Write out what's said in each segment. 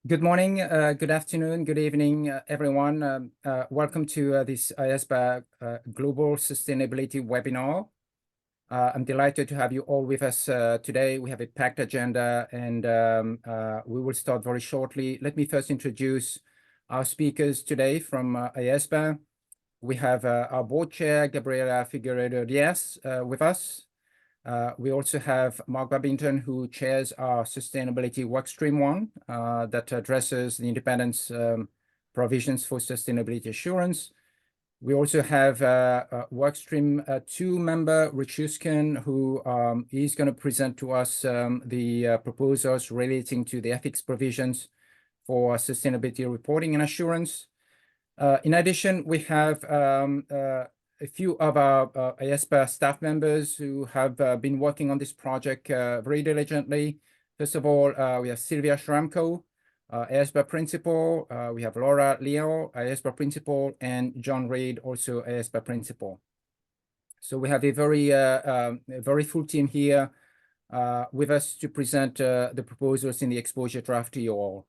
Good morning, good afternoon, good evening, everyone. Welcome to this IESBA Global Sustainability webinar. I'm delighted to have you all with us today. We have a packed agenda and we will start very shortly. Let me first introduce our speakers today from IESBA. We have our board chair, Gabriela Figueiredo-Dias, with us. We also have Mark Babington, who chairs our Sustainability Workstream 1 that addresses the independence provisions for sustainability assurance. We also have Workstream 2 member, Huesken, who is going to present to us the proposals relating to the ethics provisions for sustainability reporting and assurance. In addition, we have a few of our IESBA staff members who have been working on this project very diligently. First of all, we have Szilvia Sramko, IESBA Principal. We have Leal, IESBA Principal, and Jon Reid, also IESBA Principal. So we have a very full team here with us to present the proposals in the exposure draft to you all.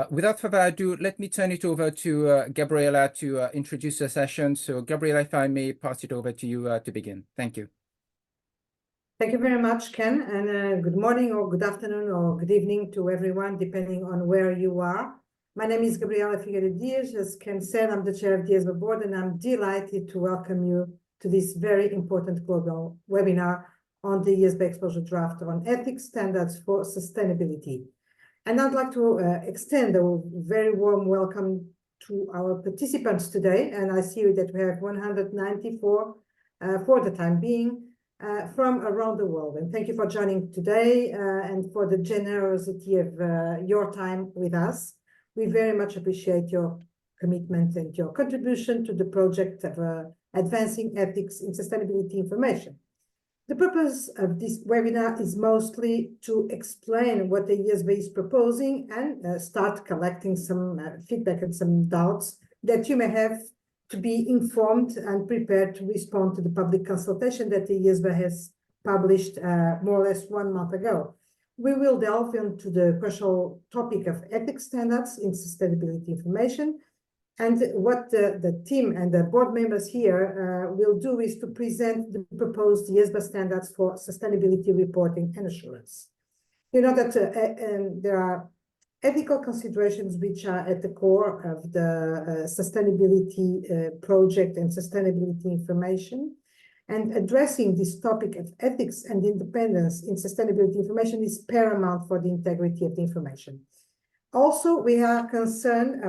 Without further ado, let me turn it over to Gabriela to introduce the session. So Gabriela, if I may pass it over to you to begin. Thank you. Thank you very much, Ken, and good morning or good afternoon or good evening to everyone, depending on where you are. My name is Gabriela Figueiredo-Dias. As Ken said, I'm the chair of the IESBA board, and I'm delighted to welcome you to this very important global webinar on the IESBA exposure draft on ethics standards for sustainability. And I'd like to extend a very warm welcome to our participants today. And I see that we have 194 for the time being from around the world. And thank you for joining today and for the generosity of your time with us. We very much appreciate your commitment and your contribution to the project of advancing ethics in sustainability information. The purpose of this webinar is mostly to explain what the IESBA is proposing and start collecting some feedback and some doubts that you may have to be informed and prepared to respond to the public consultation that the IESBA has published more or less 1 month ago. We will delve into the crucial topic of ethics standards in sustainability information. And what the team and the board members here will do is to present the proposed IESBA standards for sustainability reporting and assurance. You know that there are ethical considerations which are at the core of the sustainability project and sustainability information. And addressing this topic of ethics and independence in sustainability information is paramount for the integrity of the information. Also, we are concerned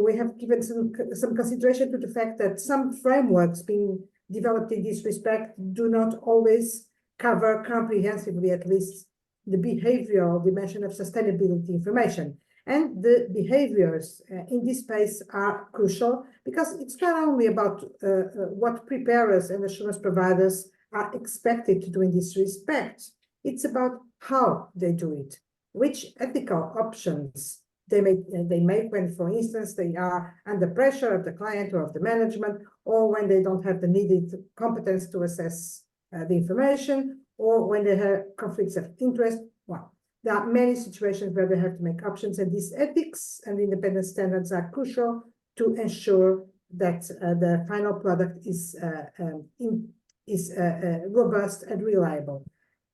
we have given some consideration to the fact that some frameworks being developed in this respect do not always cover comprehensively, at least, the behavioral dimension of sustainability information. And the behaviors in this space are crucial because it's not only about what preparers and assurance providers are expected to do in this respect, it's about how they do it. Which ethical options they make when, for instance, they are under pressure of the client or of the management, or when they don't have the needed competence to assess the information, or when they have conflicts of interest. Well, there are many situations where they have to make options, and these ethics and independent standards are crucial to ensure that the final product is robust and reliable.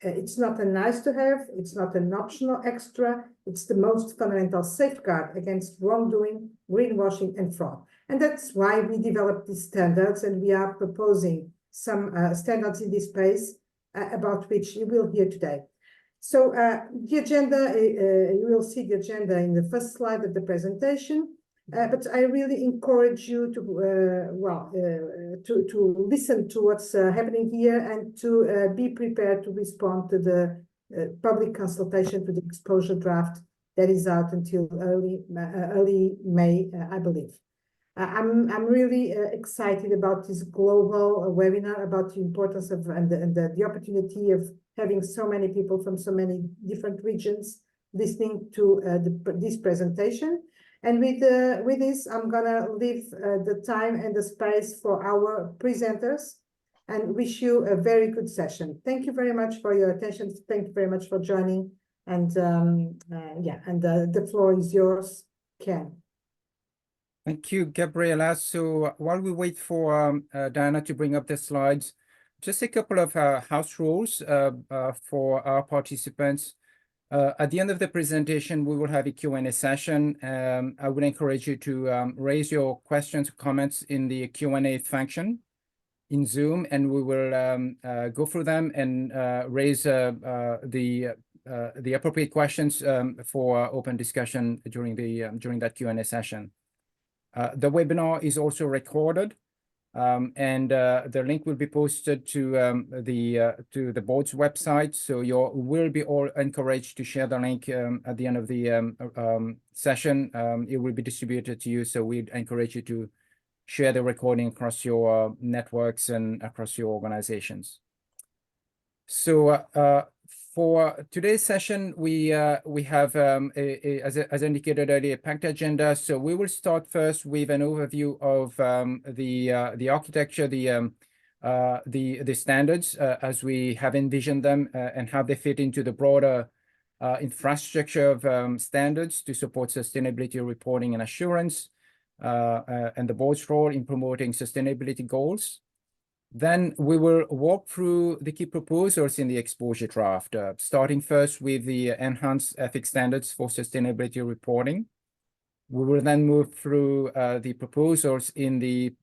It's not a nice to have, it's not an optional extra, it's the most fundamental safeguard against wrongdoing, greenwashing, and fraud. And that's why we developed these standards, and we are proposing some standards in this space about which you will hear today. So the agenda, you will see the agenda in the first slide of the presentation. But I really encourage you to listen to what's happening here and to be prepared to respond to the public consultation, to the exposure draft that is out until early May, I believe. I'm really excited about this global webinar about the importance of and the opportunity of having so many people from so many different regions listening to this presentation. And with this, I'm going to leave the time and the space for our presenters and wish you a very good session. Thank you very much for your attention. Thank you very much for joining And the floor is yours, Ken. Thank you, Gabriela. So while we wait for Diana to bring up the slides, just a couple of house rules for our participants. At the end of the presentation, we will have a Q&A session. I would encourage you to raise your questions, comments in the Q&A function in Zoom, and we will go through them and raise the appropriate questions for open discussion during that Q&A session. The webinar is also recorded, and the link will be posted to the board's website. So you will be all encouraged to share the link at the end of the session. It will be distributed to you, so we'd encourage you to share the recording across your networks and across your organizations. So for today's session, we have, as indicated earlier, a packed agenda. So we will start first with an overview of the architecture, the standards as we have envisioned them, and how they fit into the broader infrastructure of standards to support sustainability reporting and assurance, and the board's role in promoting sustainability goals. Then we will walk through the key proposals in the exposure draft, starting first with the enhanced ethics standards for sustainability reporting. We will then move through the proposals in the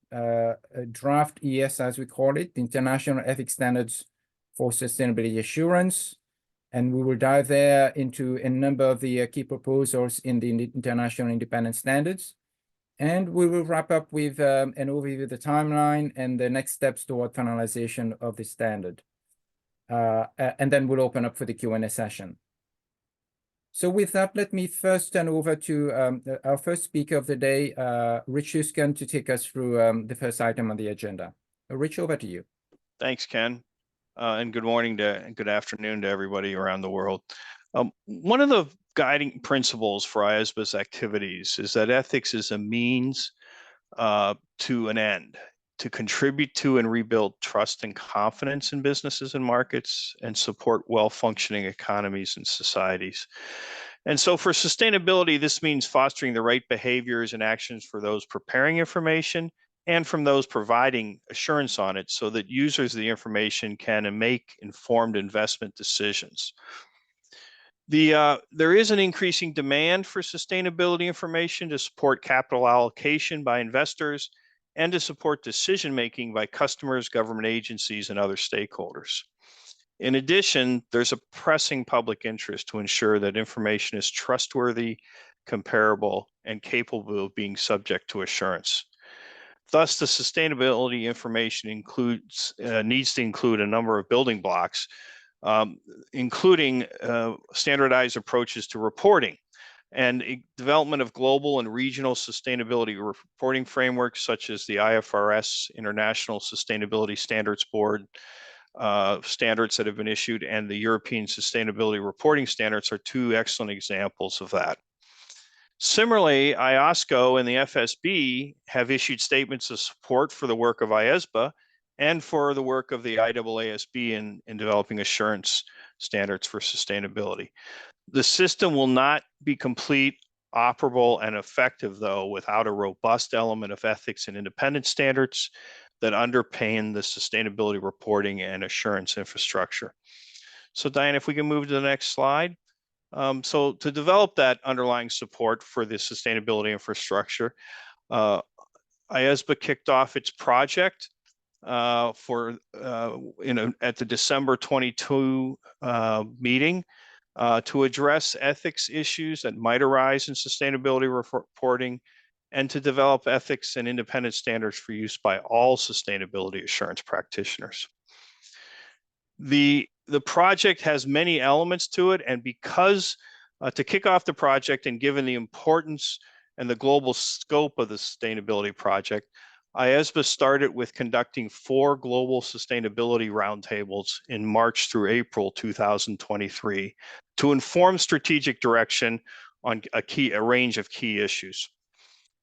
draft IESSA, as we call it, the International Ethics Standards for Sustainability Assurance. And we will dive there into a number of the key proposals in the International Independent Standards. And we will wrap up with an overview of the timeline and the next steps toward finalization of the standard. And then we'll open up for the Q&A session. So with that, let me first turn over to our first speaker of the day, Rich Huesken, to take us through the first item on the agenda. Rich, over to you. Thanks, Ken. And good morning and good afternoon to everybody around the world. One of the guiding principles for IESBA's activities is that ethics is a means to an end, to contribute to and rebuild trust and confidence in businesses and markets, and support well-functioning economies and societies. And so for sustainability, this means fostering the right behaviors and actions for those preparing information and from those providing assurance on it, so that users of the information can make informed investment decisions. There is an increasing demand for sustainability information to support capital allocation by investors and to support decision-making by customers, government agencies, and other stakeholders. In addition, there's a pressing public interest to ensure that information is trustworthy, comparable, and capable of being subject to assurance. Thus, the sustainability information needs to include a number of building blocks, including standardized approaches to reporting and development of global and regional sustainability reporting frameworks, such as the IFRS International Sustainability Standards Board standards that have been issued, and the European Sustainability Reporting Standards are two excellent examples of that. Similarly, IOSCO and the FSB have issued statements of support for the work of IESBA and for the work of the IAASB in developing assurance standards for sustainability. The system will not be complete, operable, and effective, though, without a robust element of ethics and independent standards that underpin the sustainability reporting and assurance infrastructure. So, Diane, if we can move to the next slide. So to develop that underlying support for the sustainability infrastructure, IESBA kicked off its project at the December 22 meeting to address ethics issues that might arise in sustainability reporting and to develop ethics and independent standards for use by all sustainability assurance practitioners. The project has many elements to it, and because to kick off the project and given the importance and the global scope of the sustainability project, IESBA started with conducting 4 global sustainability roundtables in March through April 2023 to inform strategic direction on a range of key issues.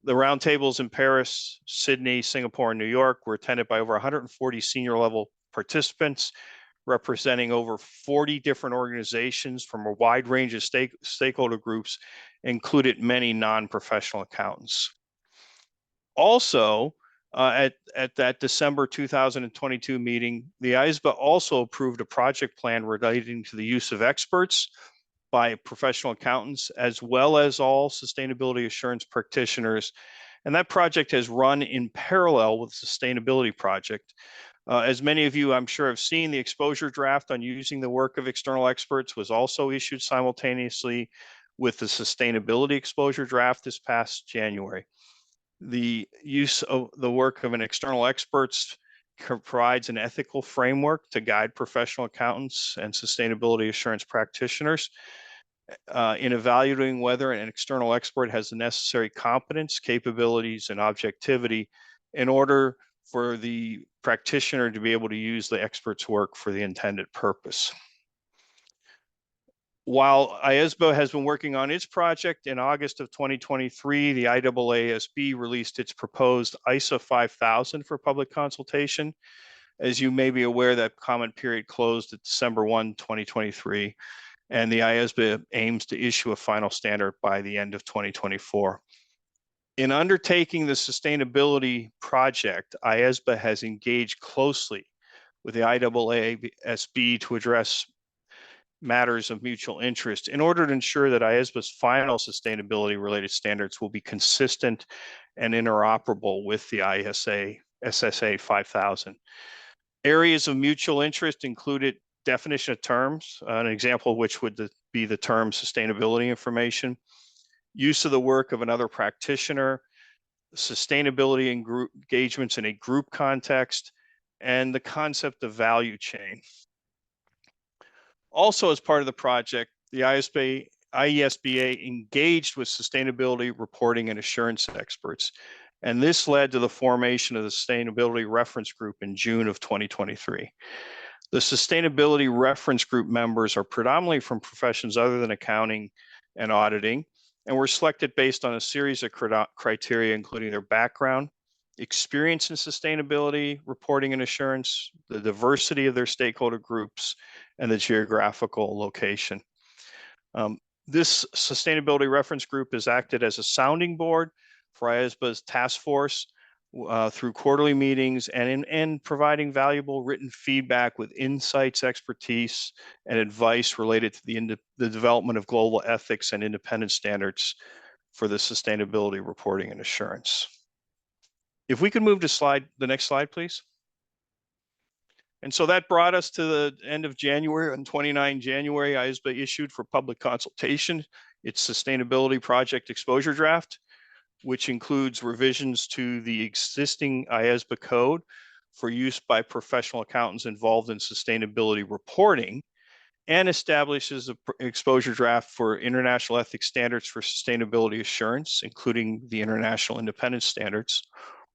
The roundtables in Paris, Sydney, Singapore, and New York were attended by over 140 senior level participants, representing over 40 different organizations from a wide range of stakeholder groups, included many non-professional accountants. Also, at that December 2022 meeting, the IESBA also approved a project plan relating to the use of experts by professional accountants, as well as all sustainability assurance practitioners. And that project has run in parallel with the sustainability project. As many of you, I'm sure, have seen, the exposure draft on using the work of external experts was also issued simultaneously with the sustainability exposure draft this past January. The use of the work of an external experts provides an ethical framework to guide professional accountants and sustainability assurance practitioners in evaluating whether an external expert has the necessary competence, capabilities, and objectivity in order for the practitioner to be able to use the expert's work for the intended purpose. While IESBA has been working on its project, in August of 2023, the IAASB released its proposed IESSA 5000 for public consultation. As you may be aware, that comment period closed at December 1, 2023, and the IESBA aims to issue a final standard by the end of 2024. In undertaking the sustainability project, IESBA has engaged closely with the IAASB to address matters of mutual interest in order to ensure that IESBA's final sustainability related standards will be consistent and interoperable with the ISSA 5000. Areas of mutual interest included definition of terms, an example of which would be the term sustainability information, use of the work of another practitioner, sustainability and group engagements in a group context, and the concept of value chain. Also, as part of the project, the IESBA engaged with sustainability reporting and assurance experts, and this led to the formation of the Sustainability Reference Group in June of 2023. The Sustainability Reference Group members are predominantly from professions other than accounting and auditing, and were selected based on a series of criteria, including their background, experience in sustainability, reporting and assurance, the diversity of their stakeholder groups, and the geographical location. This Sustainability Reference Group has acted as a sounding board for IESBA's task force through quarterly meetings and in providing valuable written feedback with insights, expertise, and advice related to the development of global ethics and independent standards for the sustainability reporting and assurance. If we could move to the next slide, please. And so that brought us to the end of January. On 29 January, IESBA issued for public consultation its sustainability project exposure draft, which includes revisions to the existing IESBA code for use by professional accountants involved in sustainability reporting, and establishes an exposure draft for international ethics standards for sustainability assurance, including the International Independent Standards,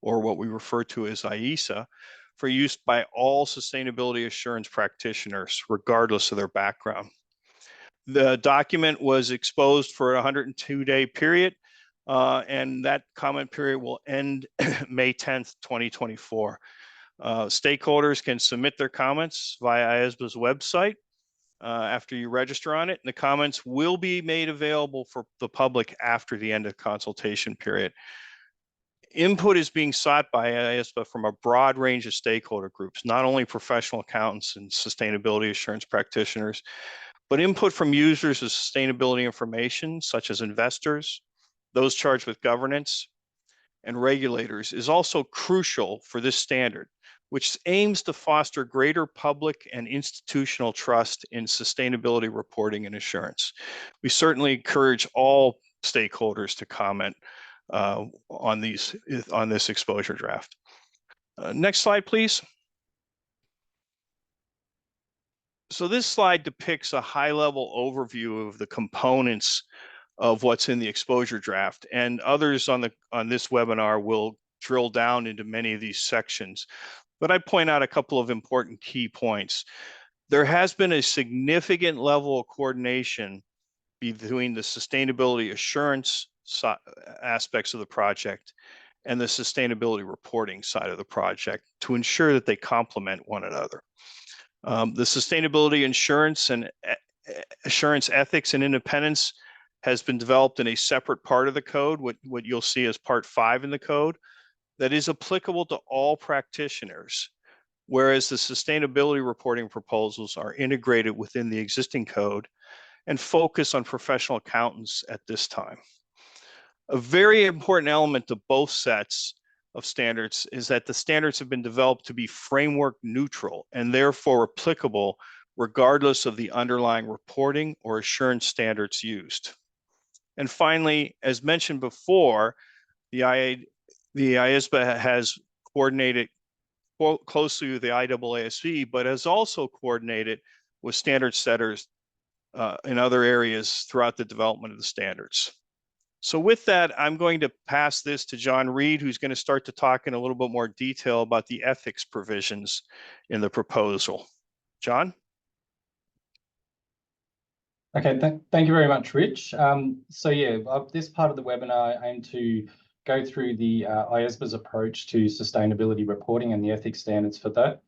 or what we refer to as IESSA, for use by all sustainability assurance practitioners, regardless of their background. The document was exposed for a 102-day period, and that comment period will end May 10th, 2024. Stakeholders can submit their comments via IESBA's website after you register on it, and the comments will be made available for the public after the end of the consultation period. Input is being sought by IESBA from a broad range of stakeholder groups, not only professional accountants and sustainability assurance practitioners, but input from users of sustainability information, such as investors, those charged with governance, and regulators, is also crucial for this standard, which aims to foster greater public and institutional trust in sustainability reporting and assurance. We certainly encourage all stakeholders to comment on this exposure draft. Next slide, please. So this slide depicts a high-level overview of the components of what's in the exposure draft, and others on this webinar will drill down into many of these sections. But I point out a couple of important key points. There has been a significant level of coordination between the sustainability assurance aspects of the project and the sustainability reporting side of the project to ensure that they complement one another. The sustainability assurance ethics and independence has been developed in a separate part of the code, what you'll see as part 5 in the code, that is applicable to all practitioners, whereas the sustainability reporting proposals are integrated within the existing code and focus on professional accountants at this time. A very important element to both sets of standards is that the standards have been developed to be framework neutral and therefore applicable regardless of the underlying reporting or assurance standards used. And finally, as mentioned before, the IESBA has coordinated closely with the IAASB, but has also coordinated with standard setters in other areas throughout the development of the standards. So with that, I'm going to pass this to Jon Reid, who's going to start to talk in a little bit more detail about the ethics provisions in the proposal. Jon? Okay, thank you very much, Rich. This part of the webinar, I aim to go through the IESBA's approach to sustainability reporting and the ethics standards for that,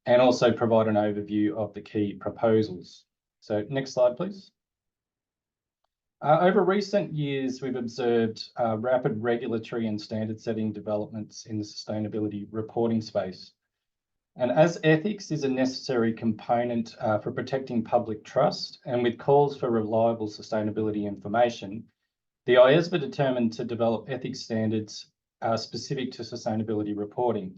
and also provide an overview of the key proposals. So next slide, please. Over recent years, we've observed rapid regulatory and standard setting developments in the sustainability reporting space. And as ethics is a necessary component for protecting public trust, and with calls for reliable sustainability information, the IESBA determined to develop ethics standards specific to sustainability reporting.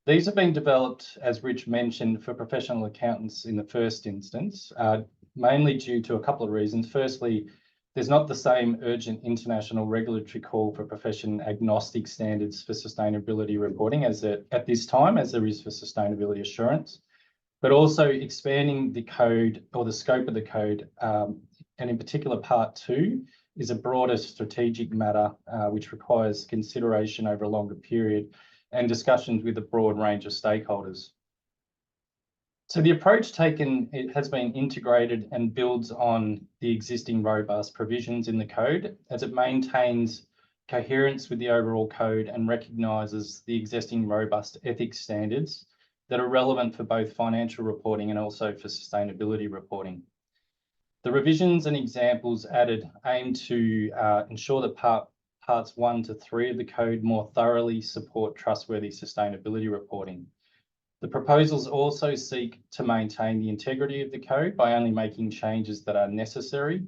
These have been developed, as Rich mentioned, for professional accountants in the first instance, mainly due to a couple of reasons. Firstly, there's not the same urgent international regulatory call for profession agnostic standards for sustainability reporting at this time as there is for sustainability assurance, but also expanding the code or the scope of the code, and in particular part 2 is a broader strategic matter which requires consideration over a longer period and discussions with a broad range of stakeholders. So the approach taken, it has been integrated and builds on the existing robust provisions in the code as it maintains coherence with the overall code and recognises the existing robust ethics standards that are relevant for both financial reporting and also for sustainability reporting. The revisions and examples added aim to ensure that parts 1 to 3 of the code more thoroughly support trustworthy sustainability reporting. The proposals also seek to maintain the integrity of the code by only making changes that are necessary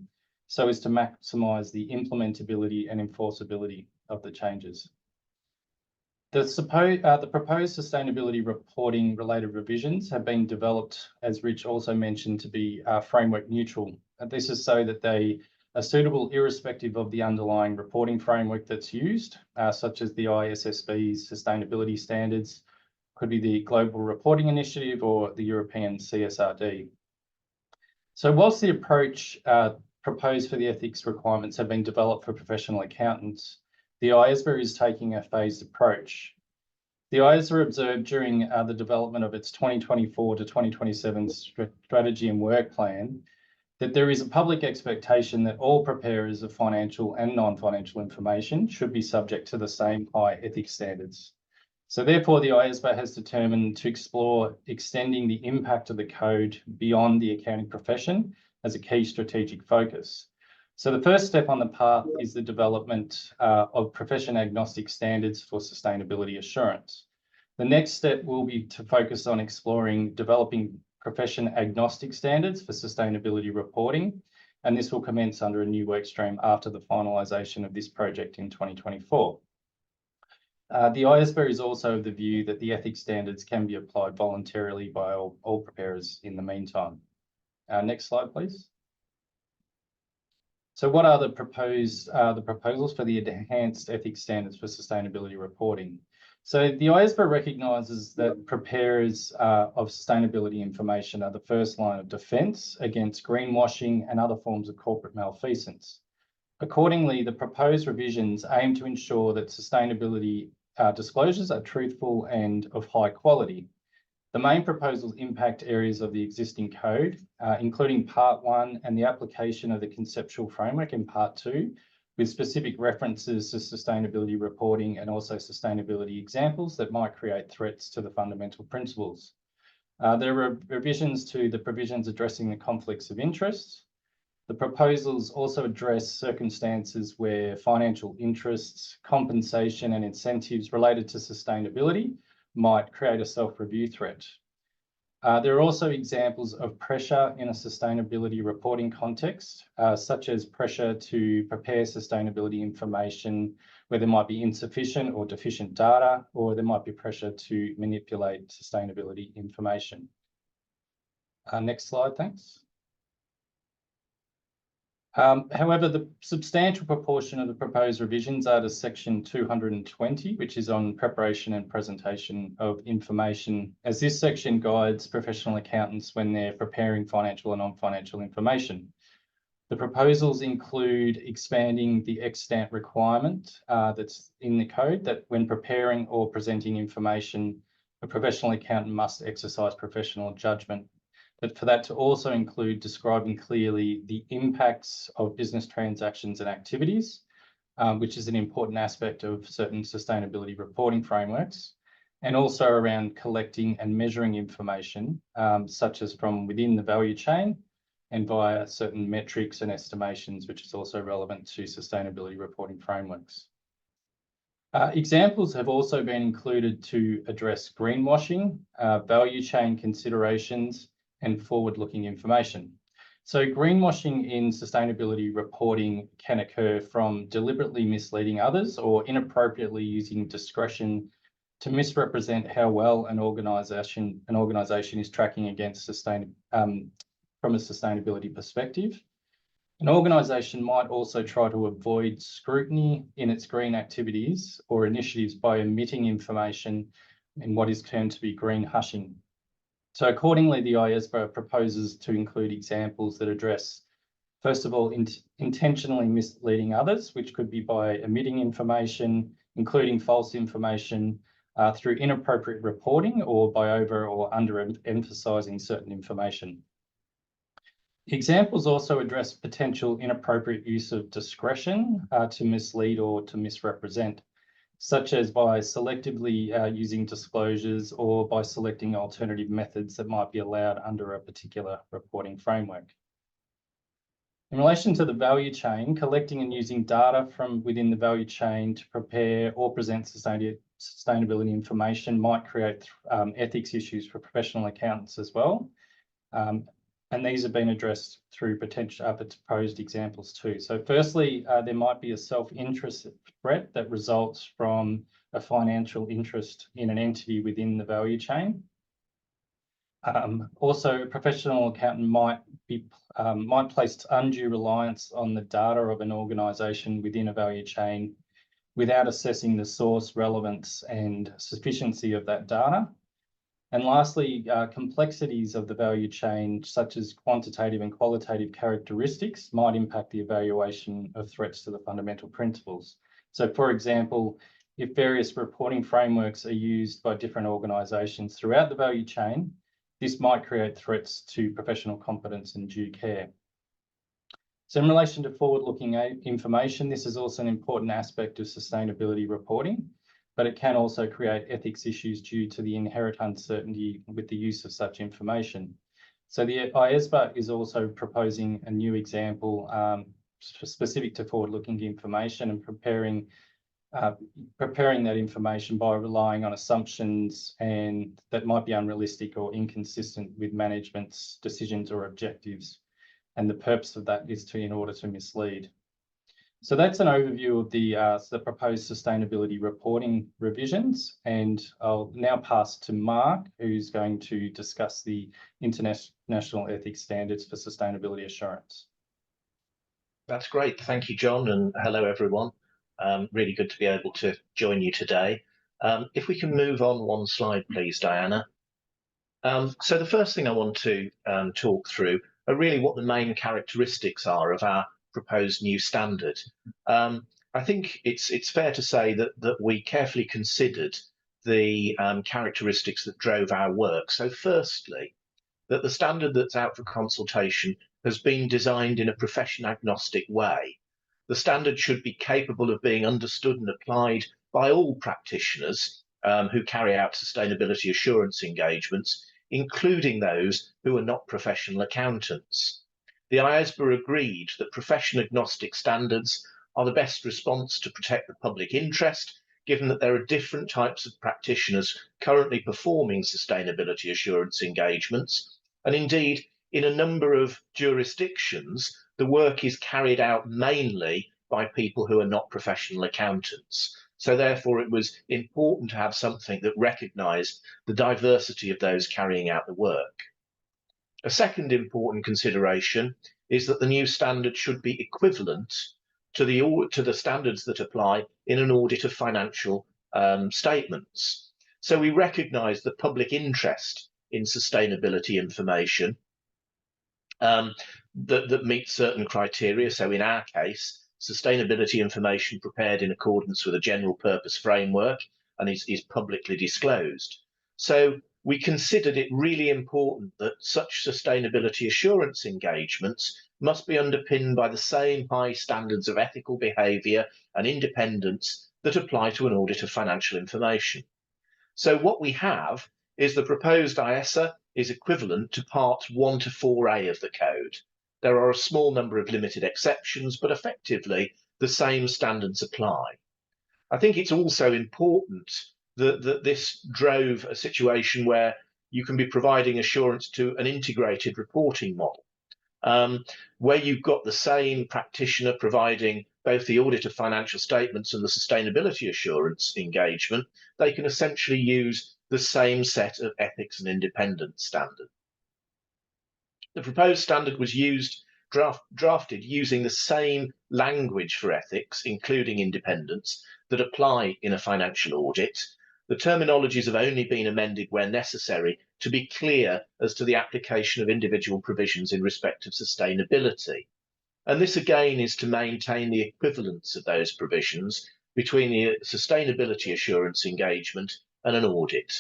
so as to maximise the implementability and enforceability of the changes. The proposed sustainability reporting related revisions have been developed, as Rich also mentioned, to be framework neutral. This is so that they are suitable irrespective of the underlying reporting framework that's used, such as the ISSB's sustainability standards, could be the Global Reporting Initiative or the European CSRD. So whilst the approach proposed for the ethics requirements have been developed for professional accountants, the IESBA is taking a phased approach. The IESBA observed during the development of its 2024 to 2027 strategy and work plan that there is a public expectation that all preparers of financial and non-financial information should be subject to the same high ethics standards. So therefore, the IESBA has determined to explore extending the impact of the code beyond the accounting profession as a key strategic focus. So the first step on the path is the development of profession agnostic standards for sustainability assurance. The next step will be to focus on exploring developing profession agnostic standards for sustainability reporting, and this will commence under a new work stream after the finalisation of this project in 2024. The IESBA is also of the view that the ethics standards can be applied voluntarily by all preparers in the meantime. Next slide, please. So what are the proposals for the enhanced ethics standards for sustainability reporting? So the IESBA recognises that preparers of sustainability information are the first line of defence against greenwashing and other forms of corporate malfeasance. Accordingly, the proposed revisions aim to ensure that sustainability disclosures are truthful and of high quality. The main proposals impact areas of the existing code, including Part 1 and the application of the conceptual framework in Part 2, with specific references to sustainability reporting and also sustainability examples that might create threats to the fundamental principles. There are revisions to the provisions addressing the conflicts of interest. The proposals also address circumstances where financial interests, compensation and incentives related to sustainability might create a self-review threat. There are also examples of pressure in a sustainability reporting context, such as pressure to prepare sustainability information where there might be insufficient or deficient data, or there might be pressure to manipulate sustainability information. Next slide, thanks. However, the substantial proportion of the proposed revisions are to section 220, which is on preparation and presentation of information, as this section guides professional accountants when they're preparing financial and non-financial information. The proposals include expanding the extant requirement that's in the code that when preparing or presenting information, a professional accountant must exercise professional judgment, but for that to also include describing clearly the impacts of business transactions and activities, which is an important aspect of certain sustainability reporting frameworks, and also around collecting and measuring information, such as from within the value chain and via certain metrics and estimations, which is also relevant to sustainability reporting frameworks. Examples have also been included to address greenwashing, value chain considerations, and forward-looking information. So greenwashing in sustainability reporting can occur from deliberately misleading others or inappropriately using discretion to misrepresent how well an organisation is tracking against from a sustainability perspective. An organisation might also try to avoid scrutiny in its green activities or initiatives by omitting information in what is termed to be green hushing. So accordingly, the IESBA proposes to include examples that address, first of all, intentionally misleading others, which could be by omitting information, including false information, through inappropriate reporting or by over or under emphasising certain information. Examples also address potential inappropriate use of discretion to mislead or to misrepresent, such as by selectively using disclosures or by selecting alternative methods that might be allowed under a particular reporting framework. In relation to the value chain, collecting and using data from within the value chain to prepare or present sustainability information might create ethics issues for professional accountants as well. And these have been addressed through potential proposed examples too. So firstly, there might be a self-interest threat that results from a financial interest in an entity within the value chain. Also, a professional accountant might place undue reliance on the data of an organisation within a value chain without assessing the source, relevance and sufficiency of that data. And lastly, complexities of the value chain, such as quantitative and qualitative characteristics, might impact the evaluation of threats to the fundamental principles. So, for example, if various reporting frameworks are used by different organisations throughout the value chain, this might create threats to professional competence and due care. So in relation to forward-looking information, this is also an important aspect of sustainability reporting, but it can also create ethics issues due to the inherent uncertainty with the use of such information. So the IESBA is also proposing a new example specific to forward-looking information and preparing that information by relying on assumptions and that might be unrealistic or inconsistent with management's decisions or objectives. And the purpose of that is in order to mislead. So that's an overview of the proposed sustainability reporting revisions, and I'll now pass to Mark, who's going to discuss the international ethics standards for sustainability assurance. That's great. Thank you, John, and hello, everyone. Really good to be able to join you today. If we can move on one slide, please, Diana. So the first thing I want to talk through are really what the main characteristics are of our proposed new standard. I think it's fair to say that we carefully considered the characteristics that drove our work. So firstly, that the standard that's out for consultation has been designed in a profession agnostic way. The standard should be capable of being understood and applied by all practitioners who carry out sustainability assurance engagements, including those who are not professional accountants. The IESBA agreed that profession-agnostic standards are the best response to protect the public interest, given that there are different types of practitioners currently performing sustainability assurance engagements, and indeed, in a number of jurisdictions, the work is carried out mainly by people who are not professional accountants. So therefore, it was important to have something that recognised the diversity of those carrying out the work. A second important consideration is that the new standard should be equivalent to the standards that apply in an audit of financial statements. So we recognise the public interest in sustainability information that meets certain criteria. So in our case, sustainability information prepared in accordance with a general purpose framework and is publicly disclosed. So we considered it really important that such sustainability assurance engagements must be underpinned by the same high standards of ethical behaviour and independence that apply to an audit of financial information. So what we have is the proposed IESSA is equivalent to parts 1 to 4A of the code. There are a small number of limited exceptions, but effectively the same standards apply. I think it's also important that this drove a situation where you can be providing assurance to an integrated reporting model, where you've got the same practitioner providing both the audit of financial statements and the sustainability assurance engagement. They can essentially use the same set of ethics and independence standards. The proposed standard was drafted using the same language for ethics, including independence, that apply in a financial audit. The terminologies have only been amended where necessary to be clear as to the application of individual provisions in respect of sustainability. And this again is to maintain the equivalence of those provisions between the sustainability assurance engagement and an audit.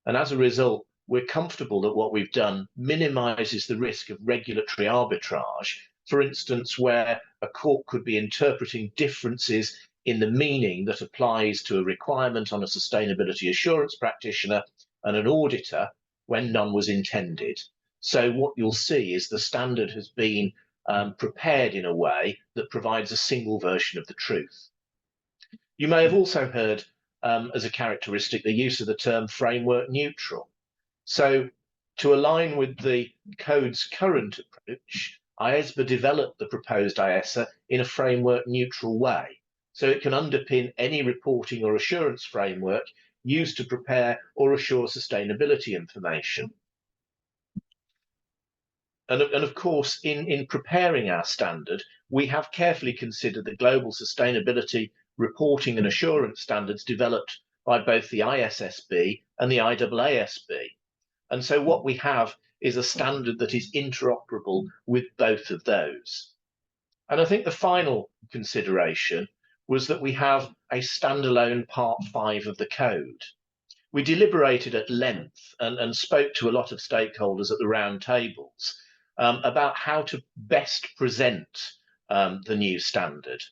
And as a result, we're comfortable that what we've done minimises the risk of regulatory arbitrage, for instance, where a court could be interpreting differences in the meaning that applies to a requirement on a sustainability assurance practitioner and an auditor when none was intended. So what you'll see is the standard has been prepared in a way that provides a single version of the truth. You may have also heard as a characteristic the use of the term framework neutral. So to align with the code's current approach, IESBA developed the proposed IESSA in a framework neutral way, so it can underpin any reporting or assurance framework used to prepare or assure sustainability information. And of course, in preparing our standard, we have carefully considered the global sustainability reporting and assurance standards developed by both the ISSB and the IAASB. And so what we have is a standard that is interoperable with both of those. And I think the final consideration was that we have a standalone Part 5 of the code. We deliberated at length and spoke to a lot of stakeholders at the round tables about how to best present the new standard.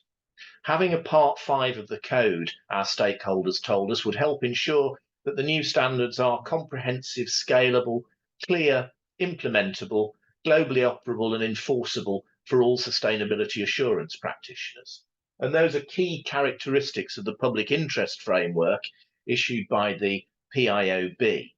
Having a Part 5 of the code, our stakeholders told us, would help ensure that the new standards are comprehensive, scalable, clear, implementable, globally operable and enforceable for all sustainability assurance practitioners. And those are key characteristics of the public interest framework issued by the PIOB.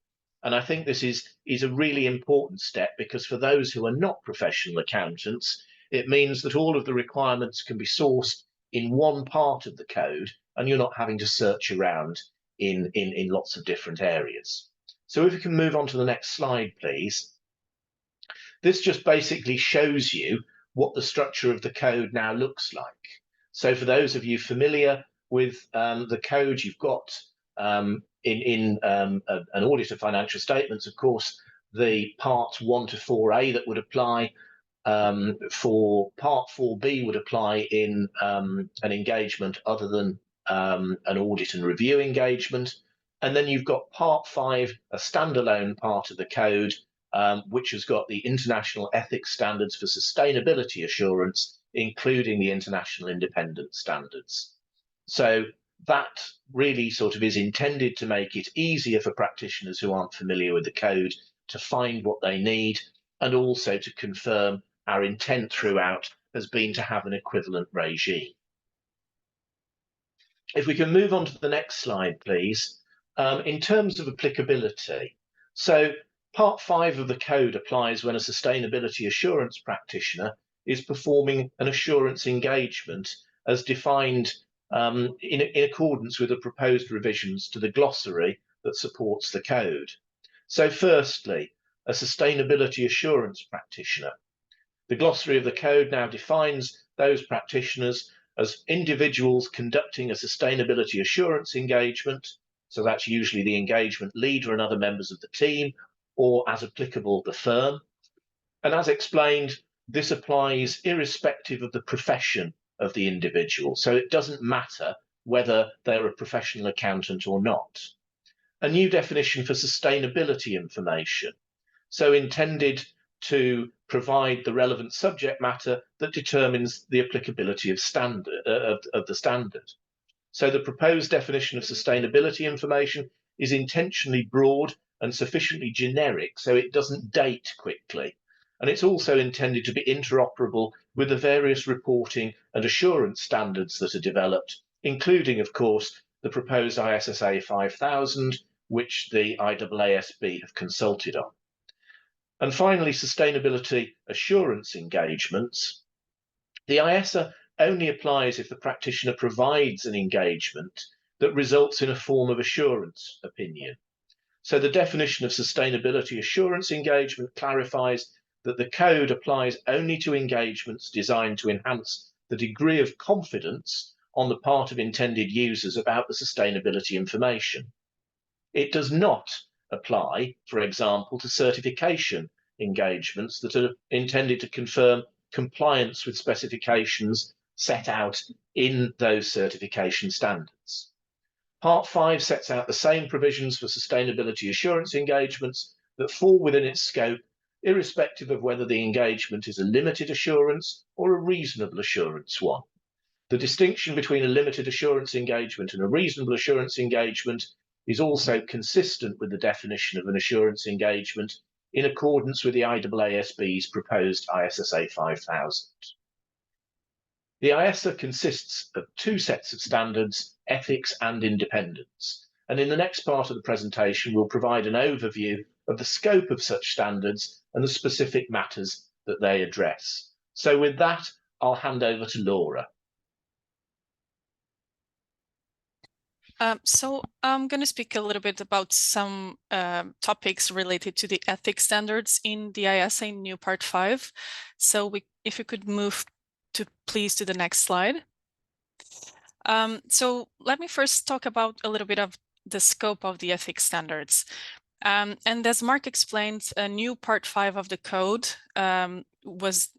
And I think this is a really important step, because for those who are not professional accountants, it means that all of the requirements can be sourced in one part of the code and you're not having to search around in lots of different areas. So if we can move on to the next slide, please. This just basically shows you what the structure of the code now looks like. So for those of you familiar with the code, you've got in an audit of financial statements, of course, the parts 1 to 4A that would apply. For Part 4B would apply in an engagement other than an audit and review engagement. And then you've got Part 5, a standalone part of the code, which has got the international ethics standards for sustainability assurance, including the international independent standards. So that really sort of is intended to make it easier for practitioners who aren't familiar with the code to find what they need, and also to confirm our intent throughout has been to have an equivalent regime. If we can move on to the next slide, please. In terms of applicability, so Part 5 of the code applies when a sustainability assurance practitioner is performing an assurance engagement as defined in accordance with the proposed revisions to the glossary that supports the code. So firstly, a sustainability assurance practitioner. The glossary of the code now defines those practitioners as individuals conducting a sustainability assurance engagement, so that's usually the engagement leader and other members of the team, or as applicable, the firm. And as explained, this applies irrespective of the profession of the individual, so it doesn't matter whether they're a professional accountant or not. A new definition for sustainability information, so intended to provide the relevant subject matter that determines the applicability of the standard. So the proposed definition of sustainability information is intentionally broad and sufficiently generic so it doesn't date quickly. And it's also intended to be interoperable with the various reporting and assurance standards that are developed, including, of course, the proposed ISSA 5000, which the IEESB have consulted on. And finally, sustainability assurance engagements. The IESSA only applies if the practitioner provides an engagement that results in a form of assurance opinion. So the definition of sustainability assurance engagement clarifies that the code applies only to engagements designed to enhance the degree of confidence on the part of intended users about the sustainability information. It does not apply, for example, to certification engagements that are intended to confirm compliance with specifications set out in those certification standards. Part 5 sets out the same provisions for sustainability assurance engagements that fall within its scope, irrespective of whether the engagement is a limited assurance or a reasonable assurance one. The distinction between a limited assurance engagement and a reasonable assurance engagement is also consistent with the definition of an assurance engagement in accordance with the IEESB's proposed ISSA 5000. The IESSA consists of two sets of standards, ethics and independence. And in the next part of the presentation, we'll provide an overview of the scope of such standards and the specific matters that they address. So with that, I'll hand over to Laura. So I'm going to speak a little bit about some topics related to the ethics standards in the IESSA in new part 5. So if you could move please to the next slide. So let me first talk about a little bit of the scope of the ethics standards. And as Mark explained, a new part 5 of the code was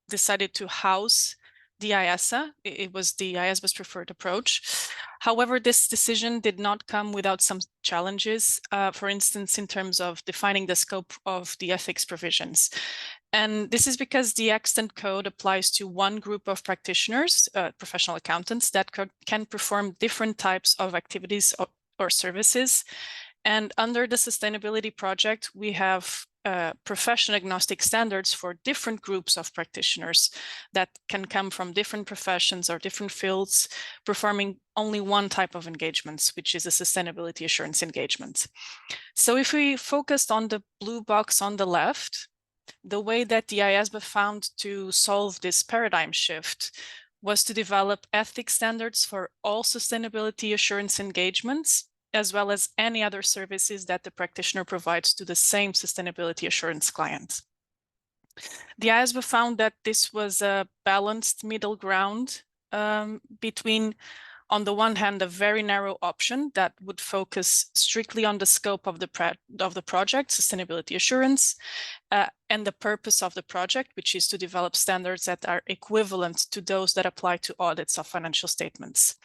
decided to house the IESSA. It was the IESBA's preferred approach. However, this decision did not come without some challenges, for instance, in terms of defining the scope of the ethics provisions. And this is because the extant code applies to one group of practitioners, professional accountants, that can perform different types of activities or services. And under the sustainability project, we have profession agnostic standards for different groups of practitioners that can come from different professions or different fields, performing only one type of engagements, which is a sustainability assurance engagement. So if we focused on the blue box on the left, the way that the IESBA found to solve this paradigm shift was to develop ethics standards for all sustainability assurance engagements, as well as any other services that the practitioner provides to the same sustainability assurance client. The IESBA found that this was a balanced middle ground between, on the one hand, a very narrow option that would focus strictly on the scope of the project, sustainability assurance, and the purpose of the project, which is to develop standards that are equivalent to those that apply to audits of financial statements.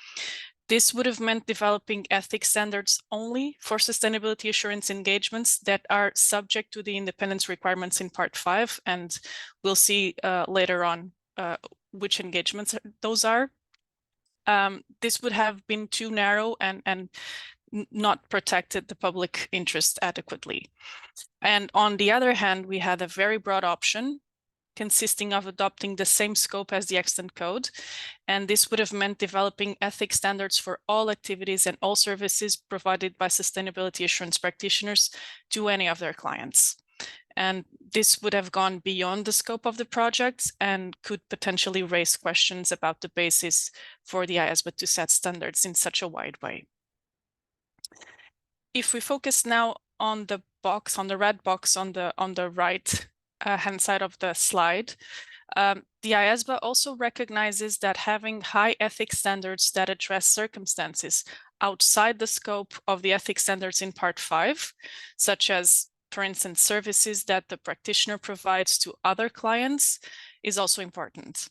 This would have meant developing ethics standards only for sustainability assurance engagements that are subject to the independence requirements in Part 5, and we'll see later on which engagements those are. this would have been too narrow and not protected the public interest adequately. And on the other hand, we had a very broad option consisting of adopting the same scope as the extant code. And this would have meant developing ethics standards for all activities and all services provided by sustainability assurance practitioners to any of their clients. And this would have gone beyond the scope of the project and could potentially raise questions about the basis for the IESBA to set standards in such a wide way. If we focus now on the box, on the red box on the right hand side of the slide, the IESBA also recognizes that having high ethics standards that address circumstances outside the scope of the ethics standards in Part 5, such as, for instance, services that the practitioner provides to other clients, is also important.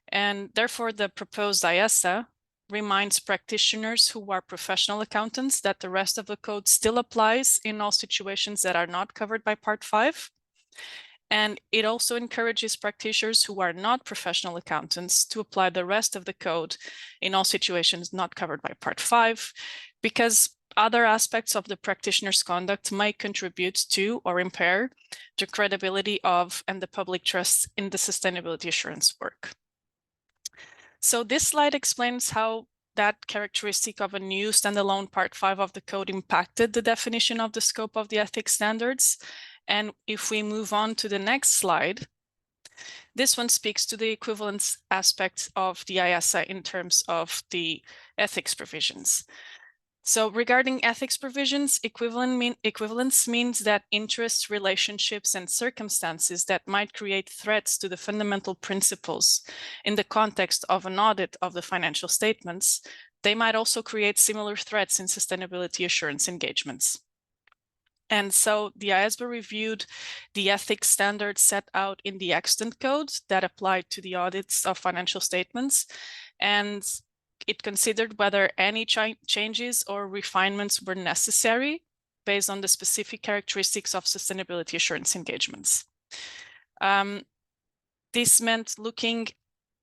And therefore, the proposed IESSA reminds practitioners who are professional accountants that the rest of the code still applies in all situations that are not covered by Part 5. And it also encourages practitioners who are not professional accountants to apply the rest of the code in all situations not covered by Part 5, because other aspects of the practitioner's conduct might contribute to or impair the credibility of and the public trust in the sustainability assurance work. So this slide explains how that characteristic of a new standalone Part 5 of the code impacted the definition of the scope of the ethics standards. And if we move on to the next slide, this one speaks to the equivalence aspect of the IESSA in terms of the ethics provisions. So regarding ethics provisions, equivalence means that interests, relationships, and circumstances that might create threats to the fundamental principles in the context of an audit of the financial statements, they might also create similar threats in sustainability assurance engagements. And so the IESBA reviewed the ethics standards set out in the extant code that applied to the audits of financial statements, and it considered whether any changes or refinements were necessary based on the specific characteristics of sustainability assurance engagements. This meant looking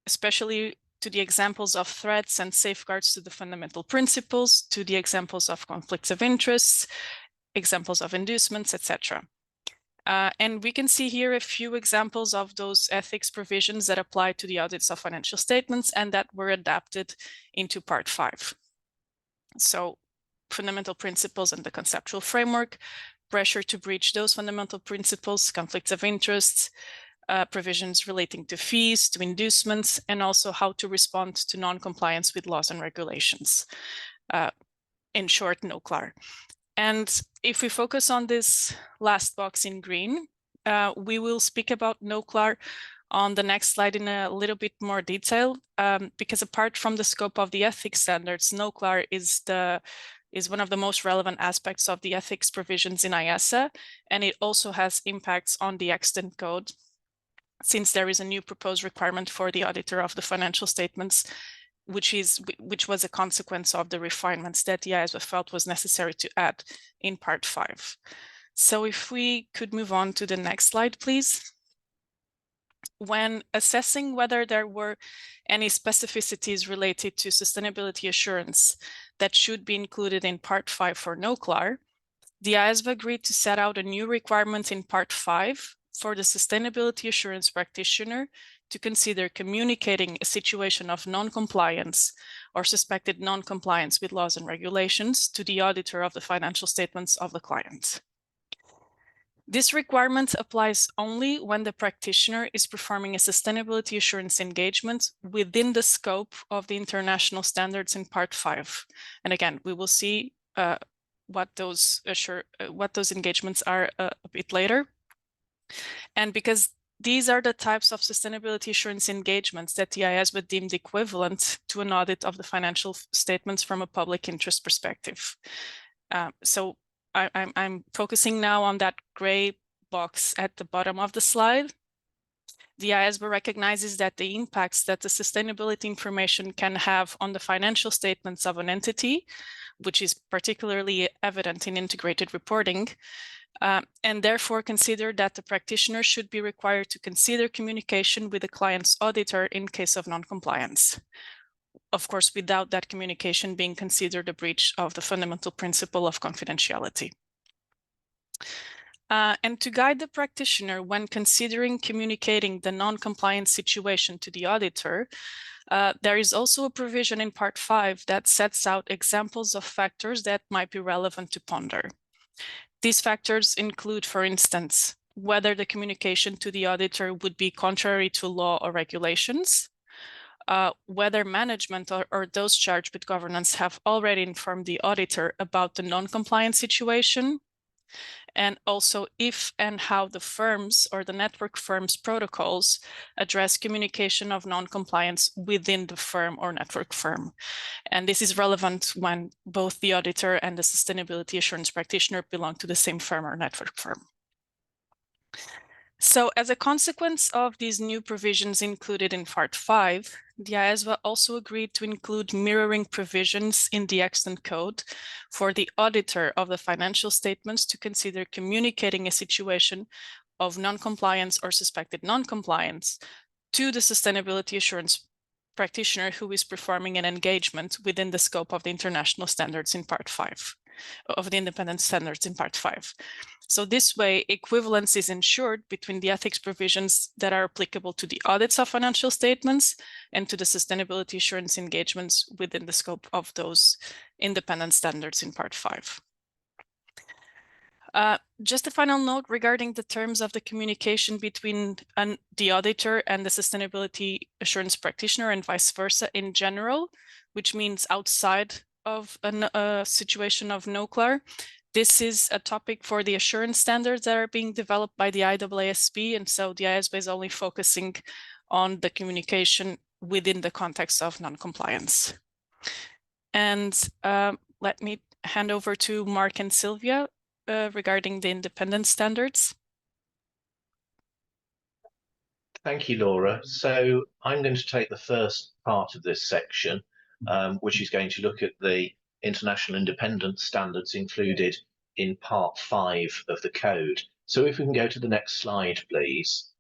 especially to the examples of threats and safeguards to the fundamental principles, to the examples of conflicts of interests, examples of inducements, etc. And we can see here a few examples of those ethics provisions that apply to the audits of financial statements and that were adapted into Part 5. So fundamental principles and the conceptual framework, pressure to breach those fundamental principles, conflicts of interests, provisions relating to fees, to inducements, and also how to respond to non-compliance with laws and regulations. In short, NOCLAR. And if we focus on this last box in green, we will speak about NOCLAR on the next slide in a little bit more detail, because apart from the scope of the ethics standards, NOCLAR is one of the most relevant aspects of the ethics provisions in IESSA, and it also has impacts on the extant code, since there is a new proposed requirement for the auditor of the financial statements, which was a consequence of the refinements that the IESBA felt was necessary to add in Part 5. So if we could move on to the next slide, please. When assessing whether there were any specificities related to sustainability assurance that should be included in Part 5 for NOCLAR, the IESBA agreed to set out a new requirement in Part 5 for the sustainability assurance practitioner to consider communicating a situation of non-compliance or suspected non-compliance with laws and regulations to the auditor of the financial statements of the client. This requirement applies only when the practitioner is performing a sustainability assurance engagement within the scope of the international standards in Part 5. And again, we will see what those engagements are a bit later. And because these are the types of sustainability assurance engagements that the IESBA deemed equivalent to an audit of the financial statements from a public interest perspective. So I'm focusing now on that gray box at the bottom of the slide. The IESBA recognizes that the impacts that the sustainability information can have on the financial statements of an entity, which is particularly evident in integrated reporting, and therefore consider that the practitioner should be required to consider communication with the client's auditor in case of non-compliance. of course, without that communication being considered a breach of the fundamental principle of confidentiality. And to guide the practitioner when considering communicating the non-compliance situation to the auditor, there is also a provision in Part 5 that sets out examples of factors that might be relevant to ponder. These factors include, for instance, whether the communication to the auditor would be contrary to law or regulations, whether management or those charged with governance have already informed the auditor about the non-compliance situation, and also if and how the firms or the network firms protocols address communication of non-compliance within the firm or network firm. And this is relevant when both the auditor and the sustainability assurance practitioner belong to the same firm or network firm. So as a consequence of these new provisions included in Part 5, the IESBA also agreed to include mirroring provisions in the extant code for the auditor of the financial statements to consider communicating a situation of non-compliance or suspected non-compliance to the sustainability assurance practitioner who is performing an engagement within the scope of the international standards in Part 5, of the independent standards in Part 5. So this way, equivalence is ensured between the ethics provisions that are applicable to the audits of financial statements and to the sustainability assurance engagements within the scope of those independent standards in Part 5. Just a final note regarding the terms of the communication between the auditor and the sustainability assurance practitioner and vice versa in general, which means outside of a situation of no-CLAR. This is a topic for the assurance standards that are being developed by the IASB, and so the IESBA is only focusing on the communication within the context of non-compliance. And let me hand over to Mark and Szilvia regarding the independent standards. Thank you, Laura. So I'm going to take the first part of this section, which is going to look at the international independent standards included in Part 5 of the code. So if we can go to the next slide, please.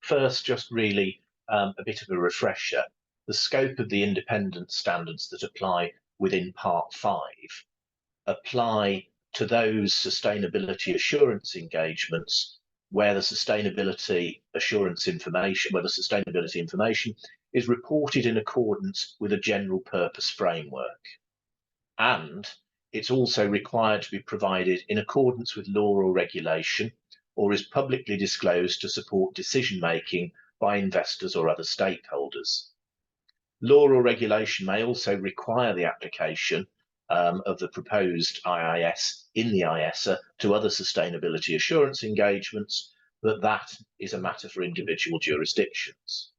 First, just really a bit of a refresher. The scope of the independent standards that apply within Part 5 apply to those sustainability assurance engagements where the sustainability information is reported in accordance with a general purpose framework. And it's also required to be provided in accordance with law or regulation, or is publicly disclosed to support decision-making by investors or other stakeholders. Law or regulation may also require the application of the proposed IIS in the IESSA to other sustainability assurance engagements, but that is a matter for individual jurisdictions.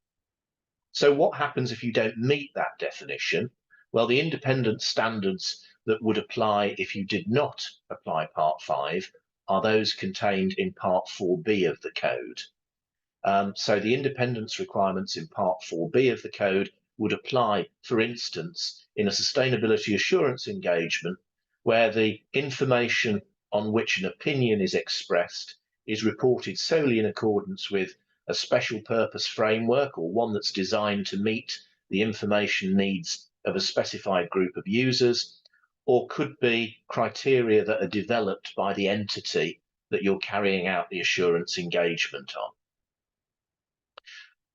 So what happens if you don't meet that definition? Well, the independent standards that would apply if you did not apply Part 5 are those contained in Part 4B of the code. So the independence requirements in Part 4B of the code would apply, for instance, in a sustainability assurance engagement where the information on which an opinion is expressed is reported solely in accordance with a special purpose framework or one that's designed to meet the information needs of a specified group of users, or could be criteria that are developed by the entity that you're carrying out the assurance engagement on.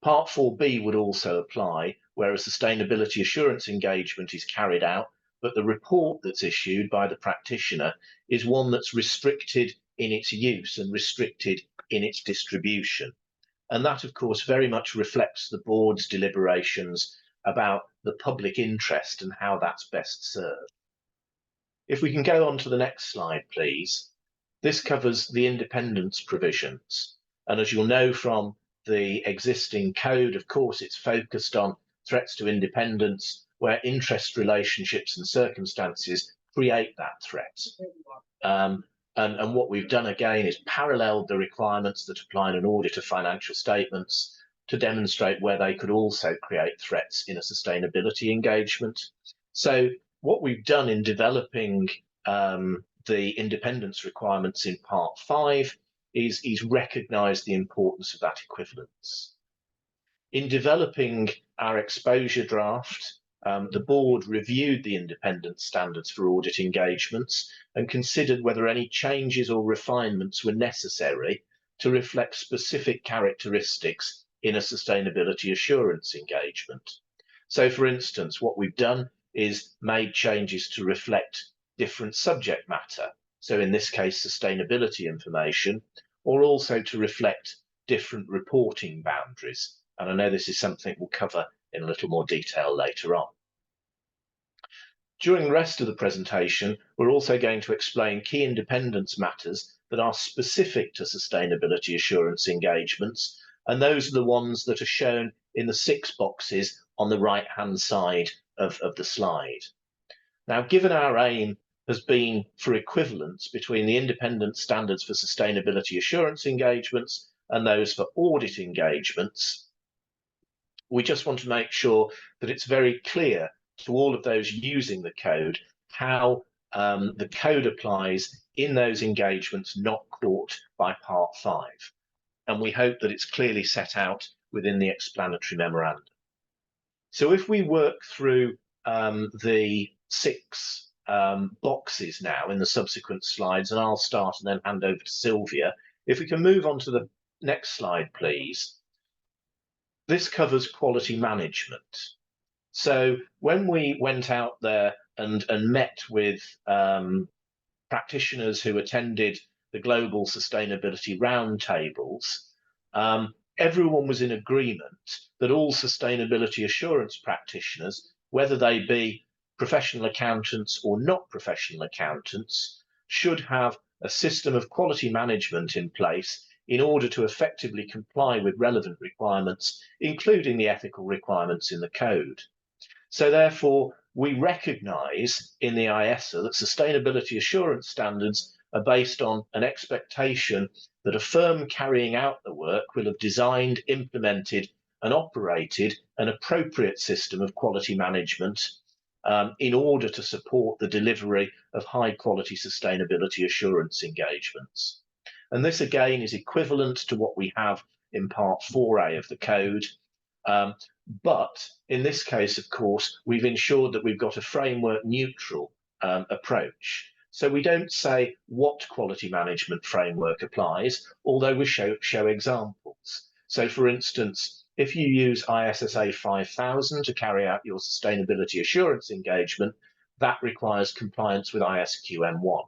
Part 4B would also apply where a sustainability assurance engagement is carried out, but the report that's issued by the practitioner is one that's restricted in its use and restricted in its distribution. And that, of course, very much reflects the board's deliberations about the public interest and how that's best served. If we can go on to the next slide, please. This covers the independence provisions. And as you'll know from the existing code, of course, it's focused on threats to independence where interest relationships and circumstances create that threat. And what we've done again is paralleled the requirements that apply in an audit of financial statements to demonstrate where they could also create threats in a sustainability engagement. So what we've done in developing the independence requirements in Part 5 is recognise the importance of that equivalence. In developing our exposure draft, the board reviewed the independent standards for audit engagements and considered whether any changes or refinements were necessary to reflect specific characteristics in a sustainability assurance engagement. So, for instance, what we've done is made changes to reflect different subject matter. So in this case, sustainability information, or also to reflect different reporting boundaries. And I know this is something we'll cover in a little more detail later on. During the rest of the presentation, we're also going to explain key independence matters that are specific to sustainability assurance engagements, and those are the ones that are shown in the 6 boxes on the right-hand side of the slide. Now, given our aim has been for equivalence between the independent standards for sustainability assurance engagements and those for audit engagements, we just want to make sure that it's very clear to all of those using the code how the code applies in those engagements not caught by Part 5. And we hope that it's clearly set out within the explanatory memorandum. So if we work through the 6 boxes now in the subsequent slides, and I'll start and then hand over to Szilvia. If we can move on to the next slide, please. This covers quality management. So when we went out there and met with practitioners who attended the global sustainability roundtables, everyone was in agreement that all sustainability assurance practitioners, whether they be professional accountants or not professional accountants, should have a system of quality management in place in order to effectively comply with relevant requirements, including the ethical requirements in the code. So therefore, we recognise in the IESSA that sustainability assurance standards are based on an expectation that a firm carrying out the work will have designed, implemented and operated an appropriate system of quality management in order to support the delivery of high quality sustainability assurance engagements. And this again is equivalent to what we have in Part 4A of the code. But in this case, of course, we've ensured that we've got a framework neutral approach. So we don't say what quality management framework applies, although we show examples. So for instance, if you use ISSA 5000 to carry out your sustainability assurance engagement, that requires compliance with ISQM1.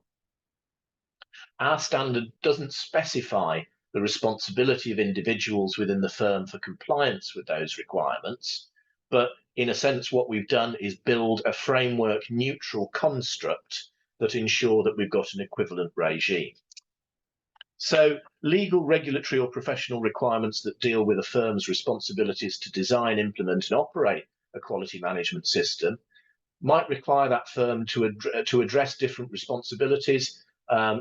Our standard doesn't specify the responsibility of individuals within the firm for compliance with those requirements, but in a sense what we've done is build a framework neutral construct that ensure that we've got an equivalent regime. So legal, regulatory or professional requirements that deal with a firm's responsibilities to design, implement and operate a quality management system might require that firm to address different responsibilities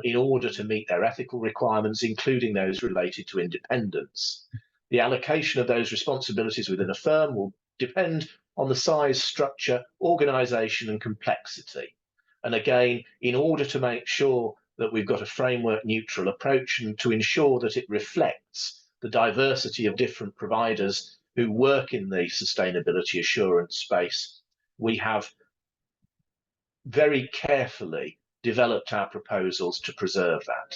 in order to meet their ethical requirements, including those related to independence. The allocation of those responsibilities within a firm will depend on the size, structure, organisation and complexity. And again, in order to make sure that we've got a framework neutral approach and to ensure that it reflects the diversity of different providers who work in the sustainability assurance space, we have very carefully developed our proposals to preserve that.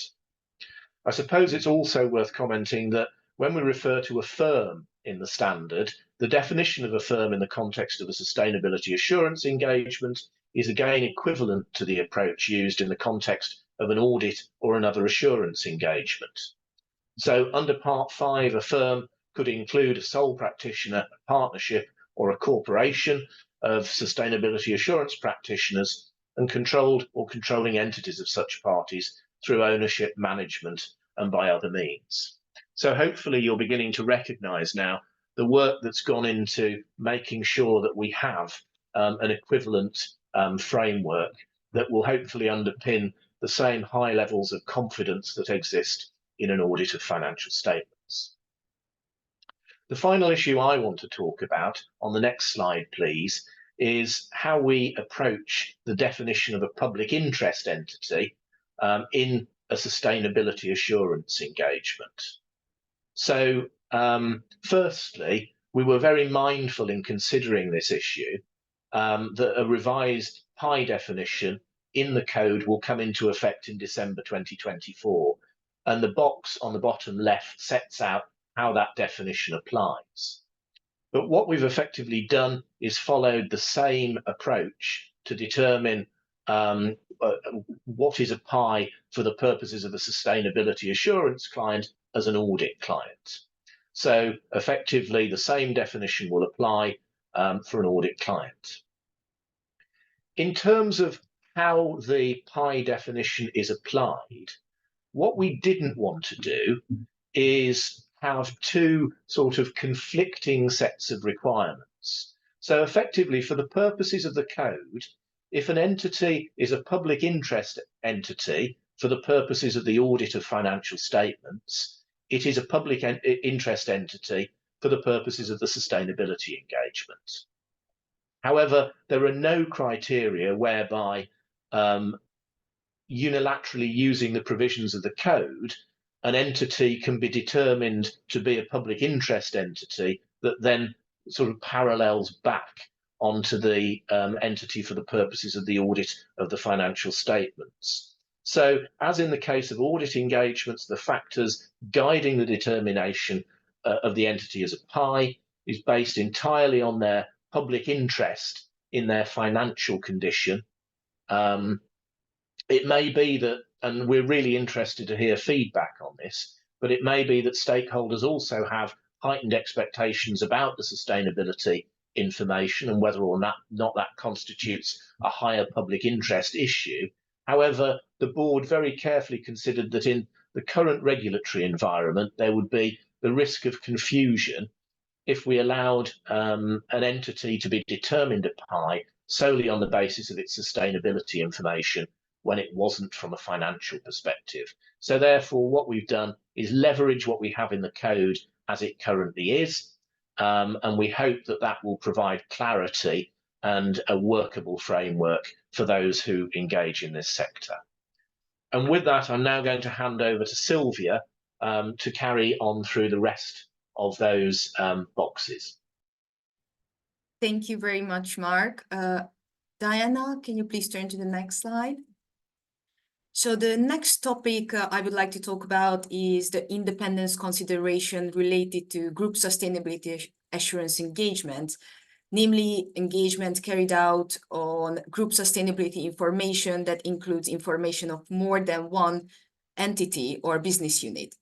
I suppose it's also worth commenting that when we refer to a firm in the standard, the definition of a firm in the context of a sustainability assurance engagement is again equivalent to the approach used in the context of an audit or another assurance engagement. So under Part 5, a firm could include a sole practitioner, a partnership or a corporation of sustainability assurance practitioners and controlled or controlling entities of such parties through ownership, management and by other means. So hopefully you're beginning to recognise now the work that's gone into making sure that we have an equivalent framework that will hopefully underpin the same high levels of confidence that exist in an audit of financial statements. The final issue I want to talk about on the next slide, please, is how we approach the definition of a public interest entity in a sustainability assurance engagement. So firstly, we were very mindful in considering this issue that a revised PI definition in the code will come into effect in December 2024. And the box on the bottom left sets out how that definition applies. But what we've effectively done is followed the same approach to determine what is a PI for the purposes of a sustainability assurance client as an audit client. So effectively, the same definition will apply for an audit client. In terms of how the PI definition is applied, what we didn't want to do is have two sort of conflicting sets of requirements. So effectively, for the purposes of the code, if an entity is a public interest entity for the purposes of the audit of financial statements, it is a public interest entity for the purposes of the sustainability engagement. However, there are no criteria whereby unilaterally using the provisions of the code, an entity can be determined to be a public interest entity that then sort of parallels back onto the entity for the purposes of the audit of the financial statements. So, as in the case of audit engagements, the factors guiding the determination of the entity as a PI is based entirely on their public interest in their financial condition. It may be that, and we're really interested to hear feedback on this, but it may be that stakeholders also have heightened expectations about the sustainability information and whether or not that constitutes a higher public interest issue. However, the board very carefully considered that in the current regulatory environment, there would be the risk of confusion if we allowed an entity to be determined a PI solely on the basis of its sustainability information when it wasn't from a financial perspective. So therefore, what we've done is leverage what we have in the code as it currently is, and we hope that that will provide clarity and a workable framework for those who engage in this sector. And with that, I'm now going to hand over to Szilvia to carry on through the rest of those boxes. Thank you very much, Mark. Diana, can you please turn to the next slide? So the next topic I would like to talk about is the independence consideration related to group sustainability assurance engagement, namely engagement carried out on group sustainability information that includes information of more than one entity or business unit.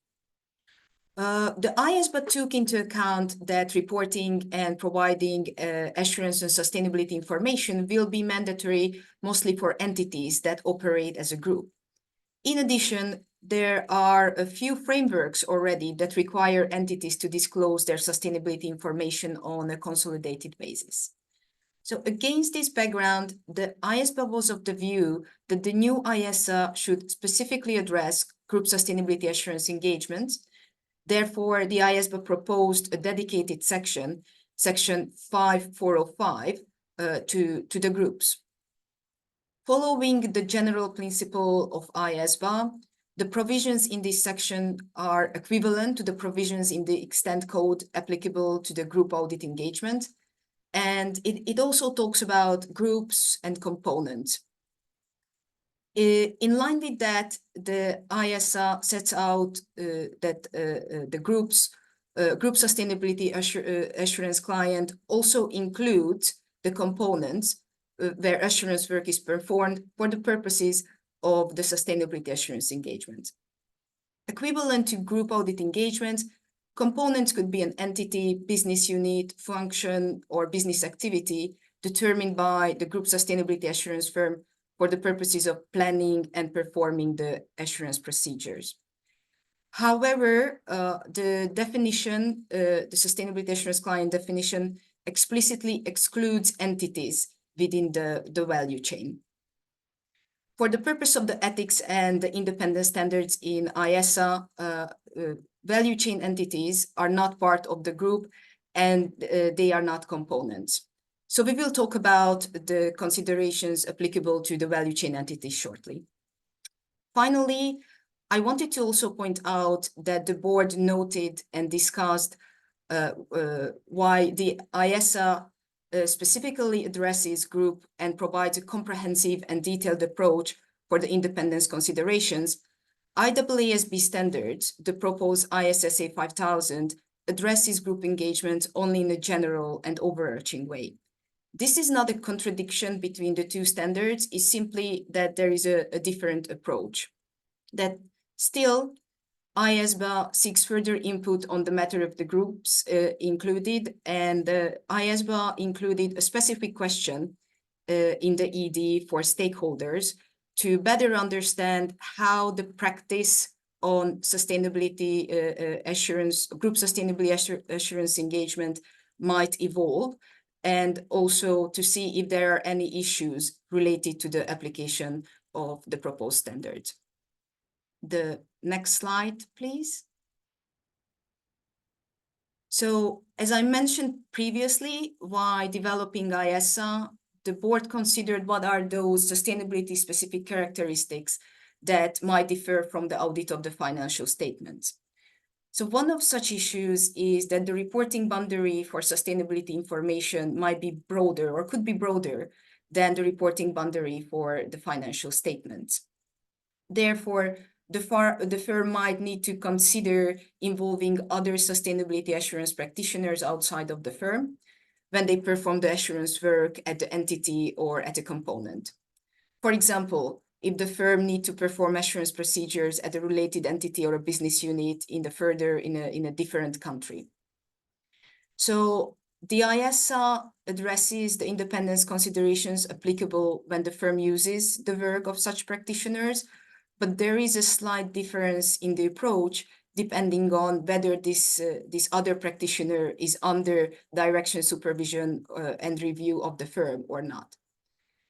The IESBA took into account that reporting and providing assurance and sustainability information will be mandatory mostly for entities that operate as a group. In addition, there are a few frameworks already that require entities to disclose their sustainability information on a consolidated basis. So against this background, the IESBA was of the view that the new IESSA should specifically address group sustainability assurance engagements. Therefore, the IESBA proposed a dedicated section, section 5405, to the groups. Following the general principle of IESBA, the provisions in this section are equivalent to the provisions in the extent code applicable to the group audit engagement. And it also talks about groups and components. In line with that, the IESSA sets out that the group sustainability assurance client also includes the components where assurance work is performed for the purposes of the sustainability assurance engagement. Equivalent to group audit engagements, components could be an entity, business unit, function, or business activity determined by the group sustainability assurance firm for the purposes of planning and performing the assurance procedures. However, the definition, the sustainability assurance client definition explicitly excludes entities within the value chain. For the purpose of the ethics and the independence standards in IESSA, value chain entities are not part of the group and they are not components. So we will talk about the considerations applicable to the value chain entities shortly. Finally, I wanted to also point out that the board noted and discussed why the IESSA specifically addresses group and provides a comprehensive and detailed approach for the independence considerations, IEESB standards, the proposed ISSA 5000, addresses group engagement only in a general and overarching way. This is not a contradiction between the two standards, it's simply that there is a different approach. That still, IESBA seeks further input on the matter of the groups included, and IESBA included a specific question in the ED for stakeholders to better understand how the practice on sustainability assurance, group sustainability assurance engagement might evolve, and also to see if there are any issues related to the application of the proposed standards. The next slide, please. So, as I mentioned previously, while developing IESSA, the board considered what are those sustainability-specific characteristics that might differ from the audit of the financial statements. So one of such issues is that the reporting boundary for sustainability information might be broader or could be broader than the reporting boundary for the financial statements. Therefore, the firm might need to consider involving other sustainability assurance practitioners outside of the firm when they perform the assurance work at the entity or at a component. For example, if the firm needs to perform assurance procedures at a related entity or a business unit in a different country. So the IESSA addresses the independence considerations applicable when the firm uses the work of such practitioners, but there is a slight difference in the approach depending on whether this other practitioner is under direction, supervision, and review of the firm or not.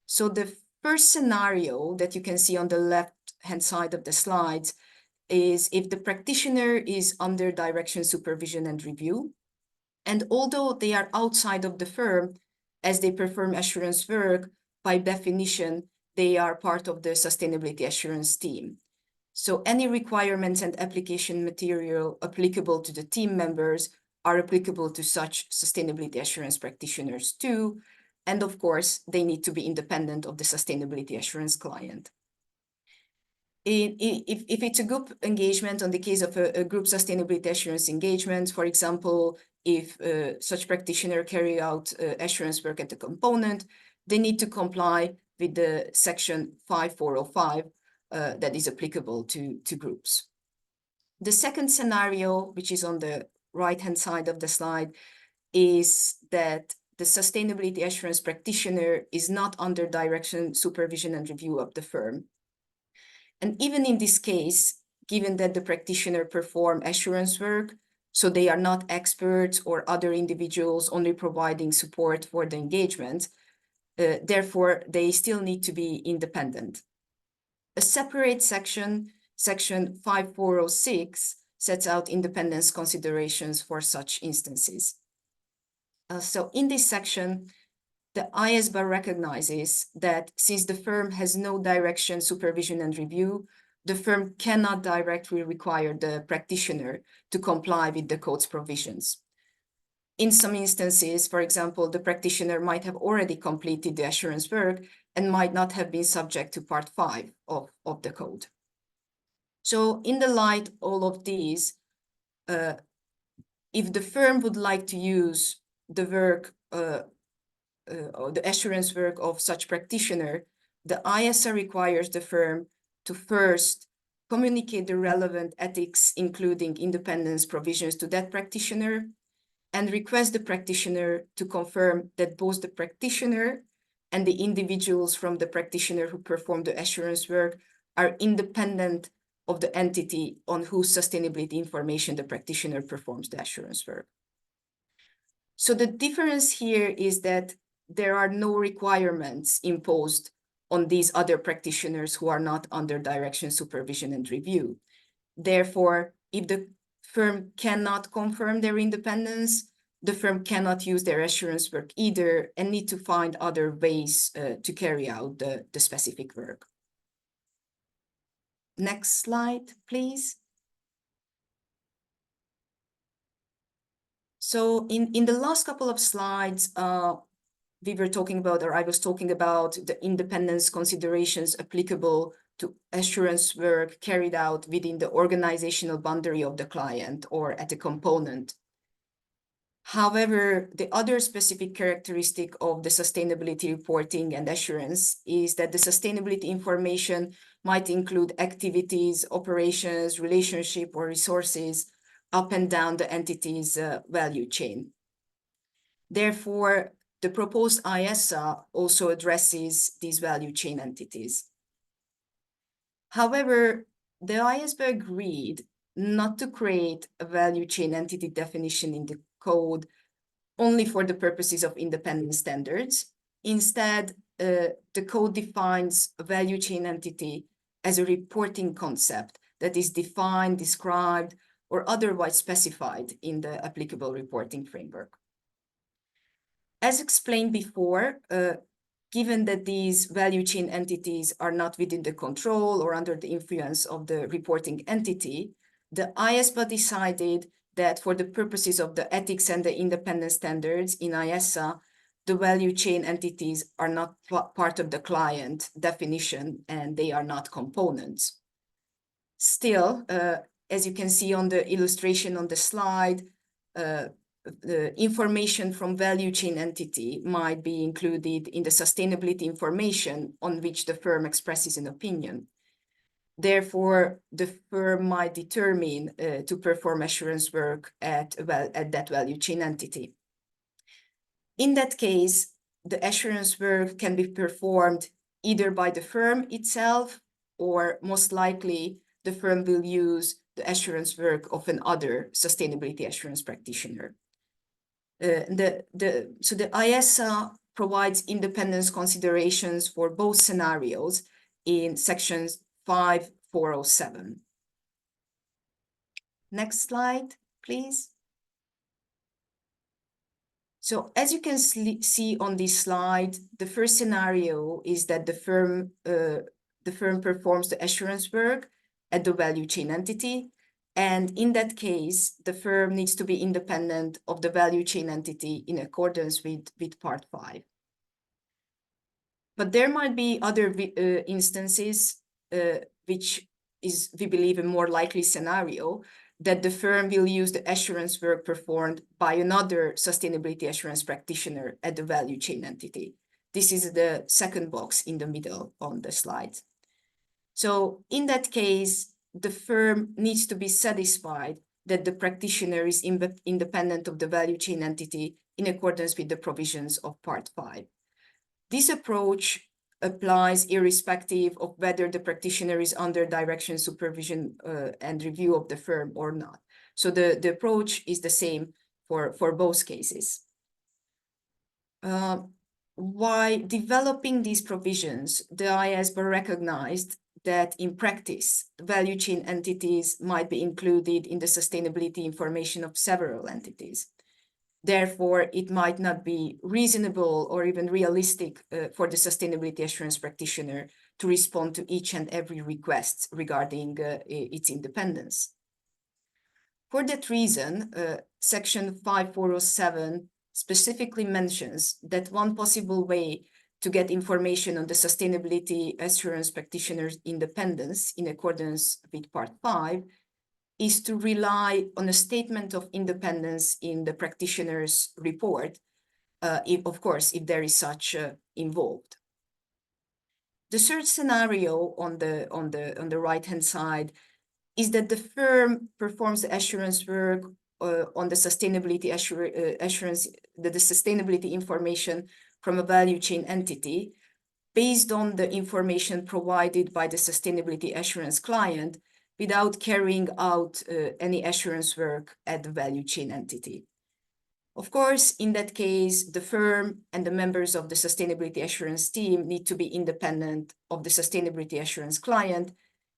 So the first scenario that you can see on the left-hand side of the slides is if the practitioner is under direction, supervision, and review. And although they are outside of the firm, as they perform assurance work, by definition, they are part of the sustainability assurance team. So any requirements and application material applicable to the team members are applicable to such sustainability assurance practitioners too. And of course, they need to be independent of the sustainability assurance client. If it's a group engagement, on the case of a group sustainability assurance engagement, for example, if such practitioner carry out assurance work at the component, they need to comply with the section 5405 that is applicable to groups. The second scenario, which is on the right-hand side of the slide, is that the sustainability assurance practitioner is not under direction, supervision, and review of the firm. And even in this case, given that the practitioner perform assurance work, so they are not experts or other individuals only providing support for the engagement, therefore, they still need to be independent. A separate section, section 5406, sets out independence considerations for such instances. So in this section, the IESBA recognizes that since the firm has no direction, supervision, and review, the firm cannot directly require the practitioner to comply with the code's provisions. In some instances, for example, the practitioner might have already completed the assurance work and might not have been subject to Part 5 of the code. So in the light of all of these, if the firm would like to use the work, or the assurance work of such practitioner, the IESSA requires the firm to first communicate the relevant ethics, including independence provisions, to that practitioner, and request the practitioner to confirm that both the practitioner and the individuals from the practitioner who perform the assurance work are independent of the entity on whose sustainability information the practitioner performs the assurance work. So the difference here is that there are no requirements imposed on these other practitioners who are not under direction, supervision, and review. Therefore, if the firm cannot confirm their independence, the firm cannot use their assurance work either and need to find other ways to carry out the specific work. Next slide, please. So in the last couple of slides, we were talking about, or I was talking about, the independence considerations applicable to assurance work carried out within the organizational boundary of the client or at a component. However, the other specific characteristic of the sustainability reporting and assurance is that the sustainability information might include activities, operations, relationship, or resources up and down the entity's value chain. Therefore, the proposed IESSA also addresses these value chain entities. However, the IESBA agreed not to create a value chain entity definition in the code only for the purposes of independent standards. Instead, the code defines a value chain entity as a reporting concept that is defined, described, or otherwise specified in the applicable reporting framework. As explained before, given that these value chain entities are not within the control or under the influence of the reporting entity, the IESBA decided that for the purposes of the ethics and the independent standards in IESSA, the value chain entities are not part of the client definition and they are not components. Still, as you can see on the illustration on the slide, the information from value chain entity might be included in the sustainability information on which the firm expresses an opinion. Therefore, the firm might determine to perform assurance work at that value chain entity. In that case, the assurance work can be performed either by the firm itself, or most likely the firm will use the assurance work of another sustainability assurance practitioner. So the IESSA provides independence considerations for both scenarios in sections 5407. Next slide, please. So as you can see on this slide, the first scenario is that the firm performs the assurance work at the value chain entity. And in that case, the firm needs to be independent of the value chain entity in accordance with Part 5. But there might be other instances, which is, we believe, a more likely scenario, that the firm will use the assurance work performed by another sustainability assurance practitioner at the value chain entity. This is the second box in the middle on the slide. So in that case, the firm needs to be satisfied that the practitioner is independent of the value chain entity in accordance with the provisions of Part 5. This approach applies irrespective of whether the practitioner is under direction, supervision, and review of the firm or not. So the approach is the same for both cases. While developing these provisions, the IESBA recognized that in practice, value chain entities might be included in the sustainability information of several entities. Therefore, it might not be reasonable or even realistic for the sustainability assurance practitioner to respond to each and every request regarding its independence. For that reason, Section 5407 specifically mentions that one possible way to get information on the sustainability assurance practitioner's independence in accordance with Part 5 is to rely on a statement of independence in the practitioner's report, if there is such involved. The third scenario on the right-hand side is that the firm performs the assurance work on the sustainability assurance, the sustainability information from a value chain entity based on the information provided by the sustainability assurance client without carrying out any assurance work at the value chain entity. Of course, in that case, the firm and the members of the sustainability assurance team need to be independent of the sustainability assurance client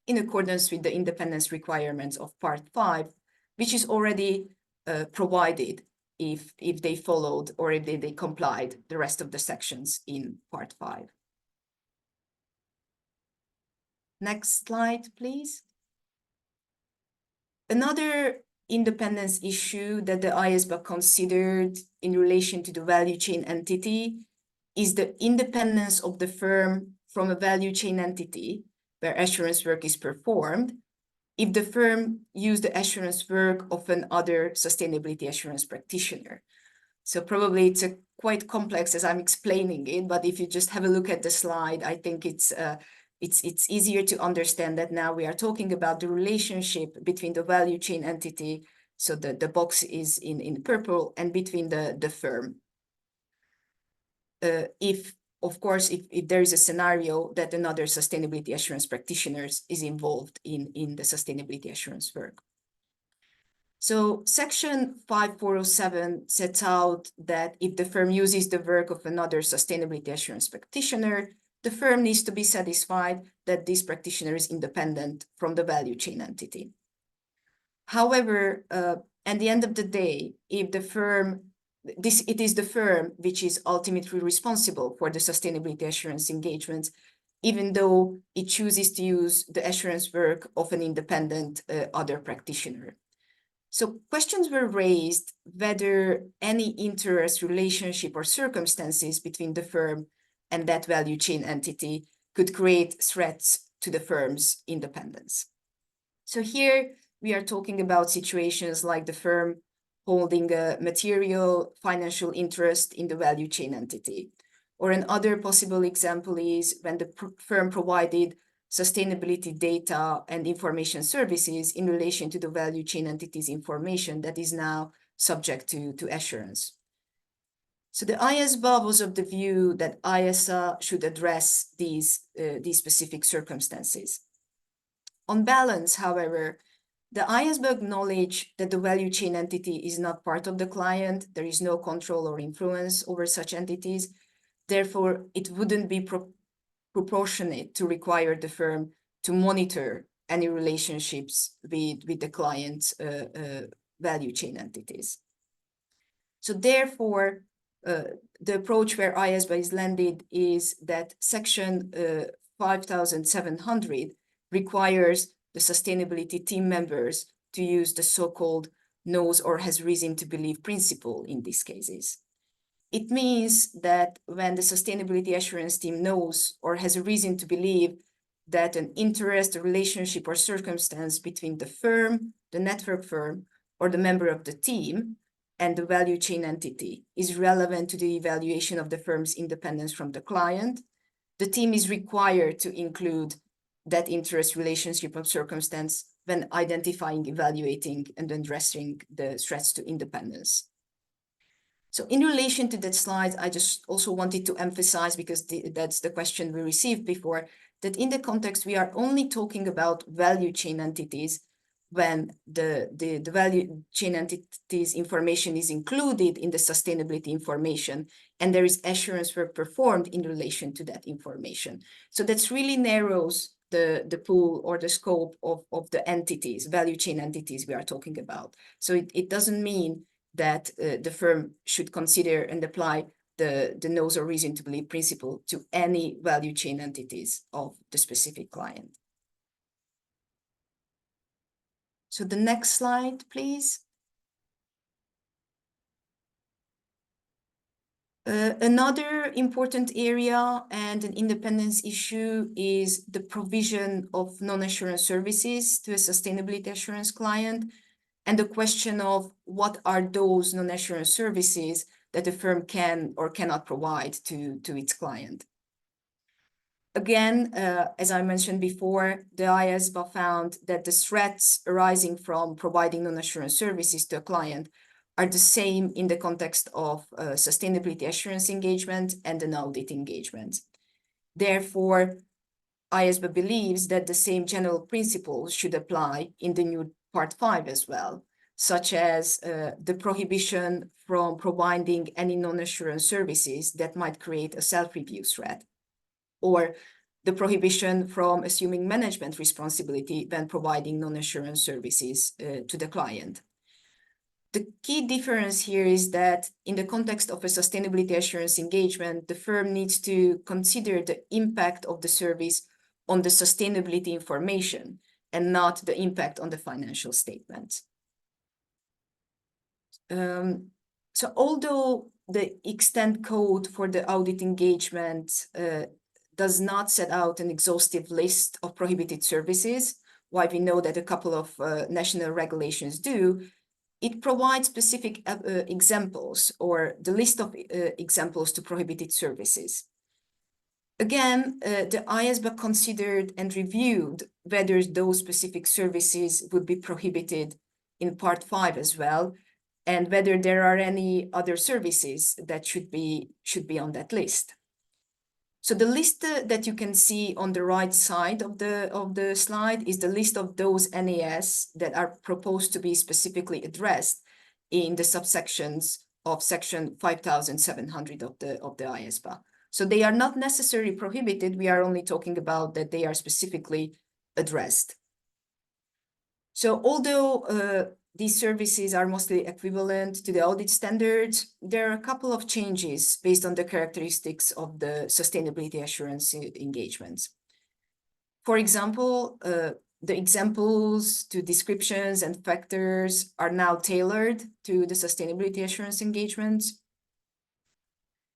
in accordance with the independence requirements of Part 5, which is already provided if they followed or if they complied the rest of the sections in Part 5. Next slide, please. Another independence issue that the IESBA considered in relation to the value chain entity is the independence of the firm from a value chain entity where assurance work is performed if the firm used the assurance work of another sustainability assurance practitioner. So probably it's quite complex as I'm explaining it, but if you just have a look at the slide, I think it's easier to understand that now we are talking about the relationship between the value chain entity, so the box is in purple, and between the firm. Of course, if there is a scenario that another sustainability assurance practitioner is involved in the sustainability assurance work. So section 5407 sets out that if the firm uses the work of another sustainability assurance practitioner, the firm needs to be satisfied that this practitioner is independent from the value chain entity. However, at the end of the day, if the firm, it is the firm which is ultimately responsible for the sustainability assurance engagement, even though it chooses to use the assurance work of an independent other practitioner. So questions were raised whether any interest, relationship, or circumstances between the firm and that value chain entity could create threats to the firm's independence. So here we are talking about situations like the firm holding a material financial interest in the value chain entity. Or another possible example is when the firm provided sustainability data and information services in relation to the value chain entity's information that is now subject to assurance. So the IESBA was of the view that IESSA should address these specific circumstances. On balance, however, the IESBA acknowledged that the value chain entity is not part of the client. There is no control or influence over such entities. Therefore, it wouldn't be proportionate to require the firm to monitor any relationships with the client's value chain entities. So therefore, the approach where IESBA is landed is that section 5700 requires the sustainability team members to use the so-called knows or has reason to believe principle in these cases. It means that when the sustainability assurance team knows or has a reason to believe that an interest, a relationship, or circumstance between the firm, the network firm, or the member of the team and the value chain entity is relevant to the evaluation of the firm's independence from the client, the team is required to include that interest, relationship, or circumstance when identifying, evaluating, and addressing the threats to independence. So in relation to that slide, I just also wanted to emphasize, because that's the question we received before, that in the context, we are only talking about value chain entities when the value chain entities information is included in the sustainability information, and there is assurance work performed in relation to that information. So that's really narrows the pool or the scope of the entities, value chain entities we are talking about. So it doesn't mean that the firm should consider and apply the knows or reason to believe principle to any value chain entities of the specific client. So the next slide, please. Another important area and an independence issue is the provision of non-assurance services to a sustainability assurance client, and the question of what are those non-assurance services that the firm can or cannot provide to its client. Again, as I mentioned before, the IESBA found that the threats arising from providing non-assurance services to a client are the same in the context of sustainability assurance engagement and an audit engagement. Therefore, IESBA believes that the same general principles should apply in the new Part 5 as well, such as the prohibition from providing any non-assurance services that might create a self-review threat, or the prohibition from assuming management responsibility when providing non-assurance services to the client. The key difference here is that in the context of a sustainability assurance engagement, the firm needs to consider the impact of the service on the sustainability information and not the impact on the financial statements. So although the extent code for the audit engagement does not set out an exhaustive list of prohibited services, while we know that a couple of national regulations do. It provides specific examples or the list of examples to prohibited services. Again, the IESBA considered and reviewed whether those specific services would be prohibited in Part 5 as well, and whether there are any other services that should be on that list. So the list that you can see on the right side of the slide is the list of those NAS that are proposed to be specifically addressed in the subsections of section 5700 of the IESBA. So they are not necessarily prohibited. We are only talking about that they are specifically addressed. So although these services are mostly equivalent to the audit standards, there are a couple of changes based on the characteristics of the sustainability assurance engagements. For example, the examples to descriptions and factors are now tailored to the sustainability assurance engagements.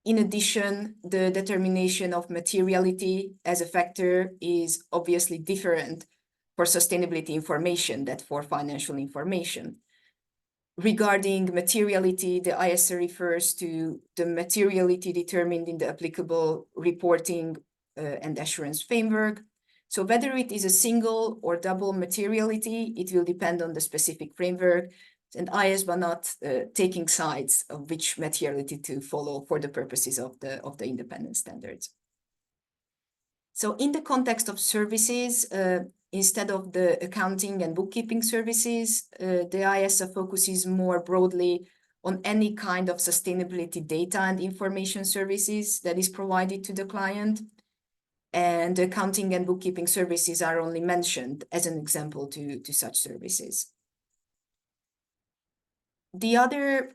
In addition, the determination of materiality as a factor is obviously different for sustainability information than for financial information. Regarding materiality, the IESSA refers to the materiality determined in the applicable reporting and assurance framework. So whether it is a single or double materiality, it will depend on the specific framework, and IESBA not taking sides of which materiality to follow for the purposes of the independent standards. So in the context of services, instead of the accounting and bookkeeping services, the IESSA focuses more broadly on any kind of sustainability data and information services that is provided to the client. And accounting and bookkeeping services are only mentioned as an example to such services. The other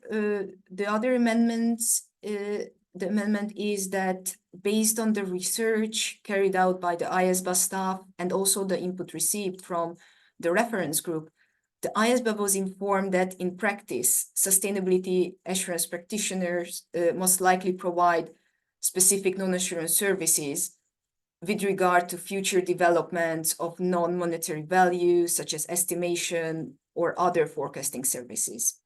amendments, the amendment is that based on the research carried out by the IESBA staff and also the input received from the reference group, the IESBA was informed that in practice, sustainability assurance practitioners most likely provide specific non-assurance services with regard to future developments of non-monetary values, such as estimation or other forecasting services.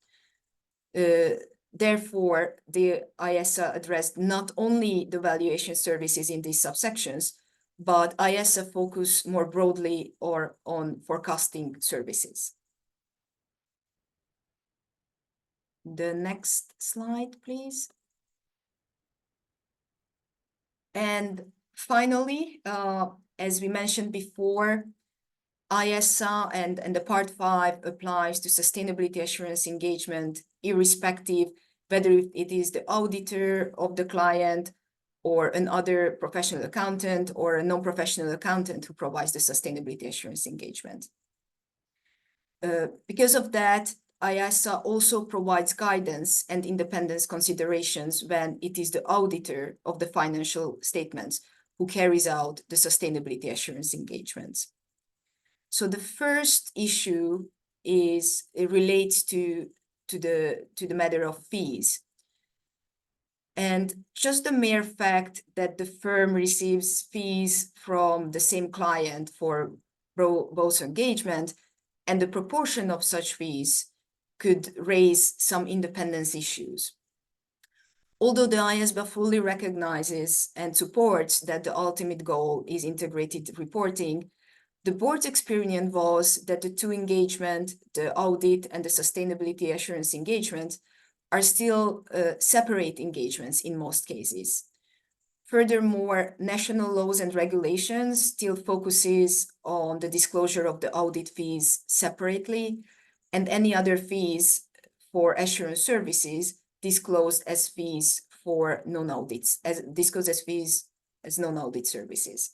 Therefore, the IESSA addressed not only the valuation services in these subsections, but IESSA focused more broadly on forecasting services. The next slide, please. And finally, as we mentioned before, IESSA and the Part 5 applies to sustainability assurance engagement, irrespective whether it is the auditor of the client or another professional accountant or a non-professional accountant who provides the sustainability assurance engagement. Because of that, IESSA also provides guidance and independence considerations when it is the auditor of the financial statements who carries out the sustainability assurance engagements. So the first issue relates to the matter of fees. And just the mere fact that the firm receives fees from the same client for both engagement and the proportion of such fees could raise some independence issues. Although the IESBA fully recognizes and supports that the ultimate goal is integrated reporting, the board's experience was that the two engagements, the audit and the sustainability assurance engagement, are still separate engagements in most cases. Furthermore, national laws and regulations still focuses on the disclosure of the audit fees separately, and any other fees for assurance services disclosed as fees for non-audits, disclosed as fees as non-audit services.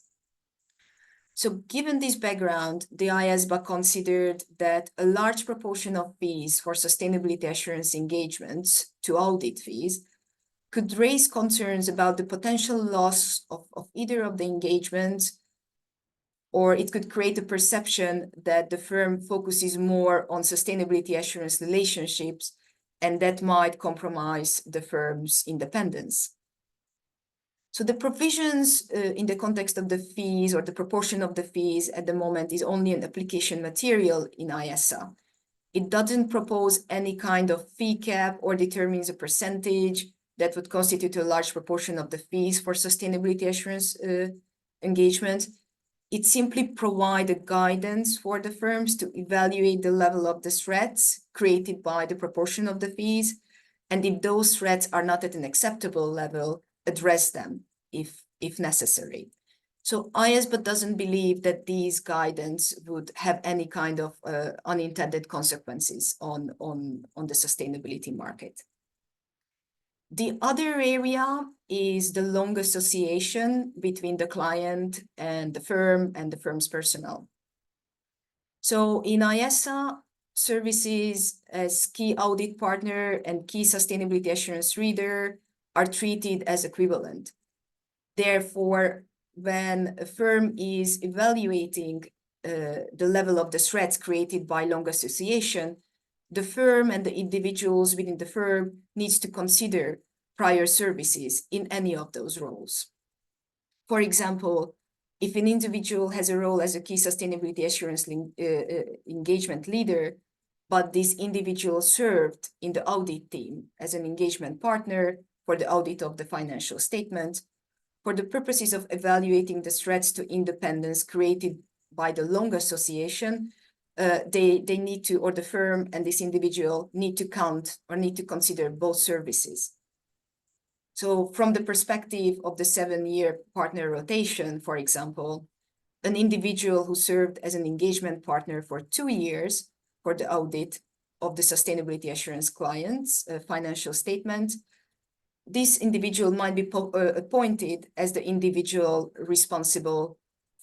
So given this background, the IESBA considered that a large proportion of fees for sustainability assurance engagements to audit fees could raise concerns about the potential loss of either of the engagements, or it could create a perception that the firm focuses more on sustainability assurance relationships and that might compromise the firm's independence. So the provisions in the context of the fees or the proportion of the fees at the moment is only an application material in IESSA. It doesn't propose any kind of fee cap or determines a percentage that would constitute a large proportion of the fees for sustainability assurance engagement. It simply provides a guidance for the firms to evaluate the level of the threats created by the proportion of the fees, and if those threats are not at an acceptable level, address them if necessary. So IESBA doesn't believe that these guidance would have any kind of unintended consequences on the sustainability market. The other area is the long association between the client and the firm's personnel. So in IESSA, services as key audit partner and key sustainability assurance reader are treated as equivalent. Therefore, when a firm is evaluating the level of the threats created by long association, the firm and the individuals within the firm needs to consider prior services in any of those roles. For example, if an individual has a role as a key sustainability assurance engagement leader, but this individual served in the audit team as an engagement partner for the audit of the financial statement, for the purposes of evaluating the threats to independence created by the long association, they need to, or the firm and this individual need to count or need to consider both services. So from the perspective of the 7-year partner rotation, for example, an individual who served as an engagement partner for 2 years for the audit of the sustainability assurance client's financial statement, this individual might be appointed as the individual responsible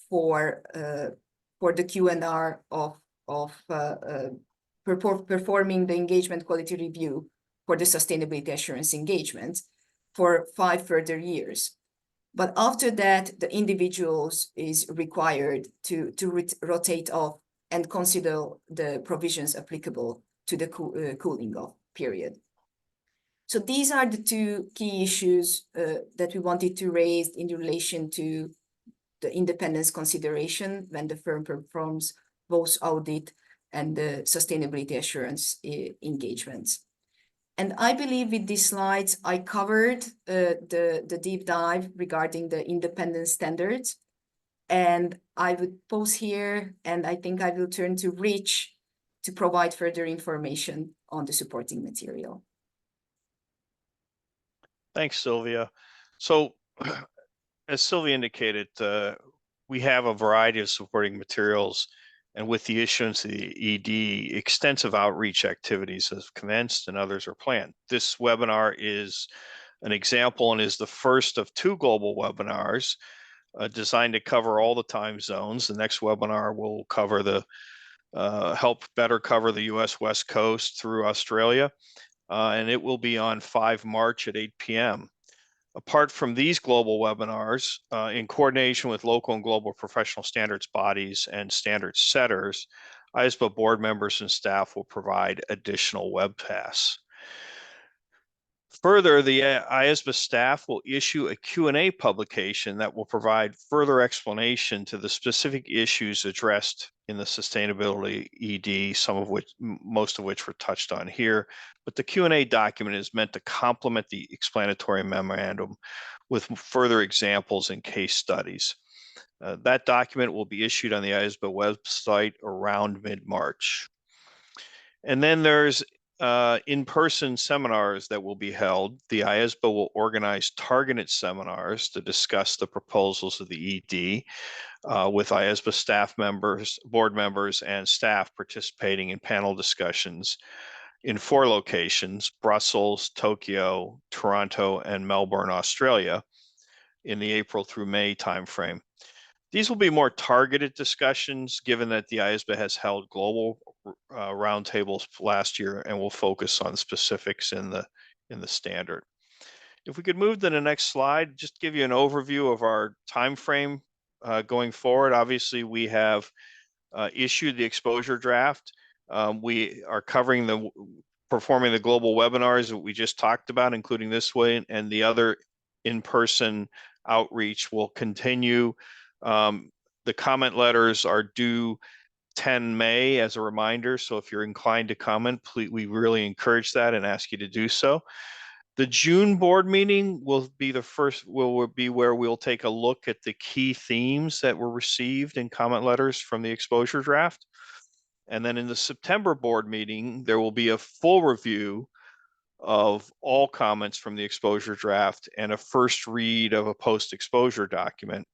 for the Q&R of performing the engagement quality review for the sustainability assurance engagement for 5 further years. But after that, the individuals is required to rotate off and consider the provisions applicable to the cooling off period. So these are the 2 key issues that we wanted to raise in relation to the independence consideration when the firm performs both audit and the sustainability assurance engagements. And I believe with these slides, I covered the deep dive regarding the independence standards. And I would pause here, and I think I will turn to Rich to provide further information on the supporting material. Thanks, Szilvia. So, as Szilvia indicated, we have a variety of supporting materials, and with the issuance of the ED, extensive outreach activities have commenced and others are planned. This webinar is an example and is the first of 2 global webinars designed to cover all the time zones. The next webinar will cover help better cover the US West Coast through Australia. And it will be on 5 March at 8 p.m. Apart from these global webinars, in coordination with local and global professional standards bodies and standards setters, IESBA board members and staff will provide additional webcasts. Further, the IESBA staff will issue a Q&A publication that will provide further explanation to the specific issues addressed in the sustainability ED, most of which were touched on here. But the Q&A document is meant to complement the explanatory memorandum with further examples and case studies. That document will be issued on the IESBA website around mid-March. And then there's in-person seminars that will be held. The IESBA will organize targeted seminars to discuss the proposals of the ED with IESBA staff members, board members, and staff participating in panel discussions in 4 locations: Brussels, Tokyo, Toronto, and Melbourne, Australia, in the April through May timeframe. These will be more targeted discussions, given that the IESBA has held global roundtables last year and will focus on specifics in the standard. If we could move to the next slide, just give you an overview of our time frame going forward. Obviously, we have issued the exposure draft. We are covering performing the global webinars that we just talked about, including this one, and the other in-person outreach will continue. The comment letters are due 10 May as a reminder. So if you're inclined to comment, please, we really encourage that and ask you to do so. The June board meeting will be will be where we'll take a look at the key themes that were received in comment letters from the exposure draft. And then in the September board meeting, there will be a full review of all comments from the exposure draft and a first read of a post-exposure document.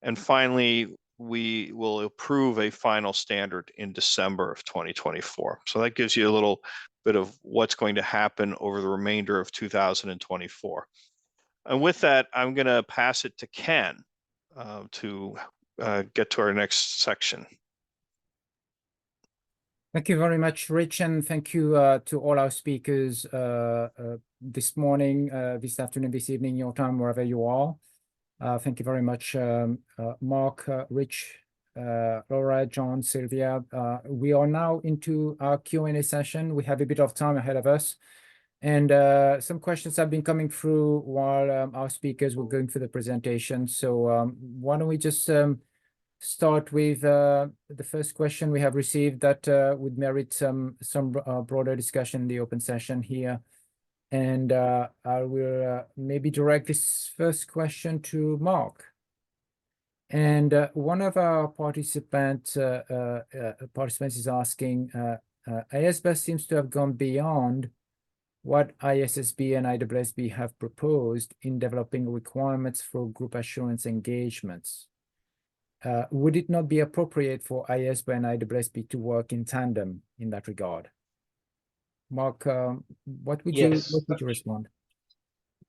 And finally, we will approve a final standard in December of 2024. So that gives you a little bit of what's going to happen over the remainder of 2024. And with that, I'm going to pass it to Ken to get to our next section. Thank you very much, Rich, and thank you to all our speakers this morning, this afternoon, this evening, your time, wherever you are. Thank you very much, Mark, Rich, Laura, John, Szilvia. We are now into our Q&A session. We have a bit of time ahead of us, and some questions have been coming through while our speakers were going through the presentation. So why don't we just start with the first question we have received that would merit some broader discussion in the open session here. And I will maybe direct this first question to Mark. And one of our participants is asking, IESBA seems to have gone beyond what ISSB and IESB have proposed in developing requirements for group assurance engagements. Would it not be appropriate for IESBA and IESB to work in tandem in that regard? Mark, what would you respond?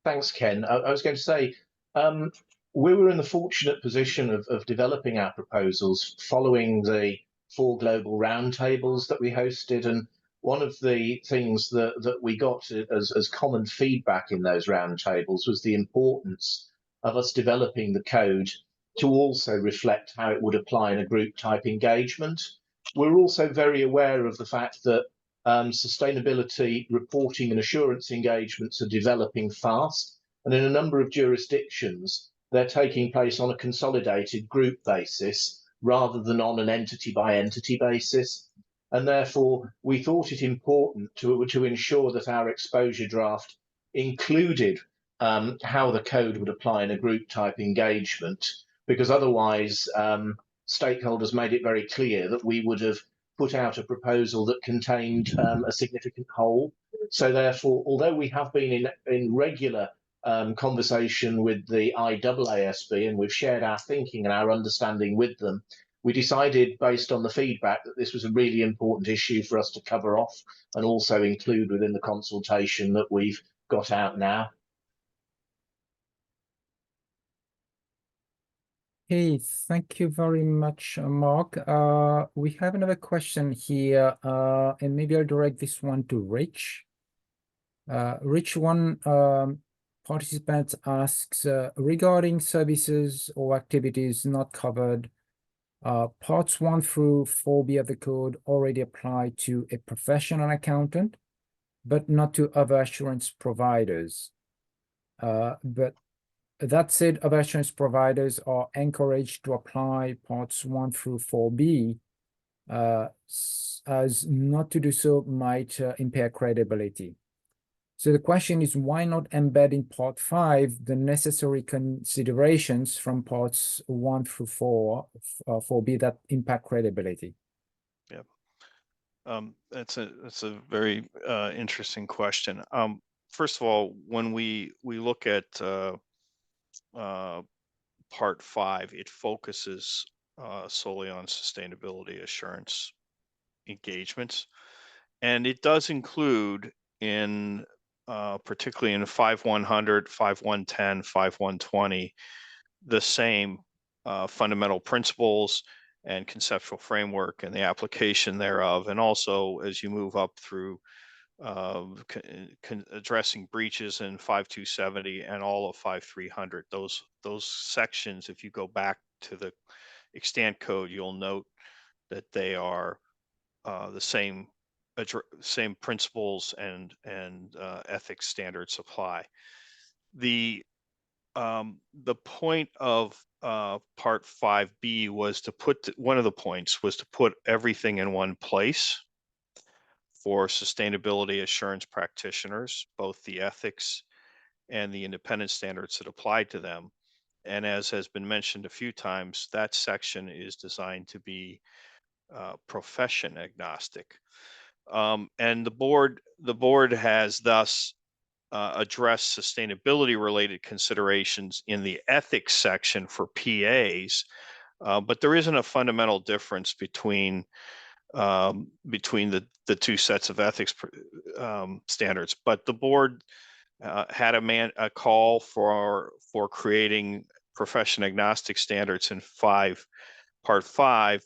Thanks, Ken. I was going to say, we were in the fortunate position of developing our proposals following the 4 global roundtables that we hosted. And one of the things that we got as common feedback in those roundtables was the importance of us developing the code to also reflect how it would apply in a group type engagement. We're also very aware of the fact that sustainability reporting and assurance engagements are developing fast, and in a number of jurisdictions they're taking place on a consolidated group basis rather than on an entity by entity basis, and therefore we thought it important to ensure that our exposure draft included how the code would apply in a group type engagement, because otherwise stakeholders made it very clear that we would have put out a proposal that contained a significant hole. So therefore, although we have been in regular conversation with the IAASB and we've shared our thinking and our understanding with them, we decided, based on the feedback, that this was a really important issue for us to cover off and also include within the consultation that we've got out now. Hey, thank you very much, Mark. We have another question here, and maybe I'll direct this one to Rich. Rich, one participant asks, regarding services or activities not covered, parts 1 through 4B of the code already apply to a professional accountant, but not to other assurance providers. But that said, other assurance providers are encouraged to apply parts 1 through 4B, as not to do so might impair credibility. So the question is, why not embed in part 5 the necessary considerations from parts 1 through 4B that impact credibility? Yeah, that's a very interesting question. First of all, when we look at part 5, it focuses solely on sustainability assurance engagements, and it does include in particularly in 5100, 5110, 5120 the same fundamental principles and conceptual framework and the application thereof, and also as you move up through addressing breaches in 5270 and all of 5300. Those sections, if you go back to the extant code, you'll note that they are the same same principles and ethics standards apply. The point of Part 5B was to put one of the points was to put everything in one place for sustainability assurance practitioners, both the ethics and the independent standards that apply to them. And as has been mentioned a few times, that section is designed to be profession agnostic. And the board has thus addressed sustainability related considerations in the ethics section for PAs, but there isn't a fundamental difference between the two sets of ethics standards. But the board had a call for creating profession agnostic standards in Part 5,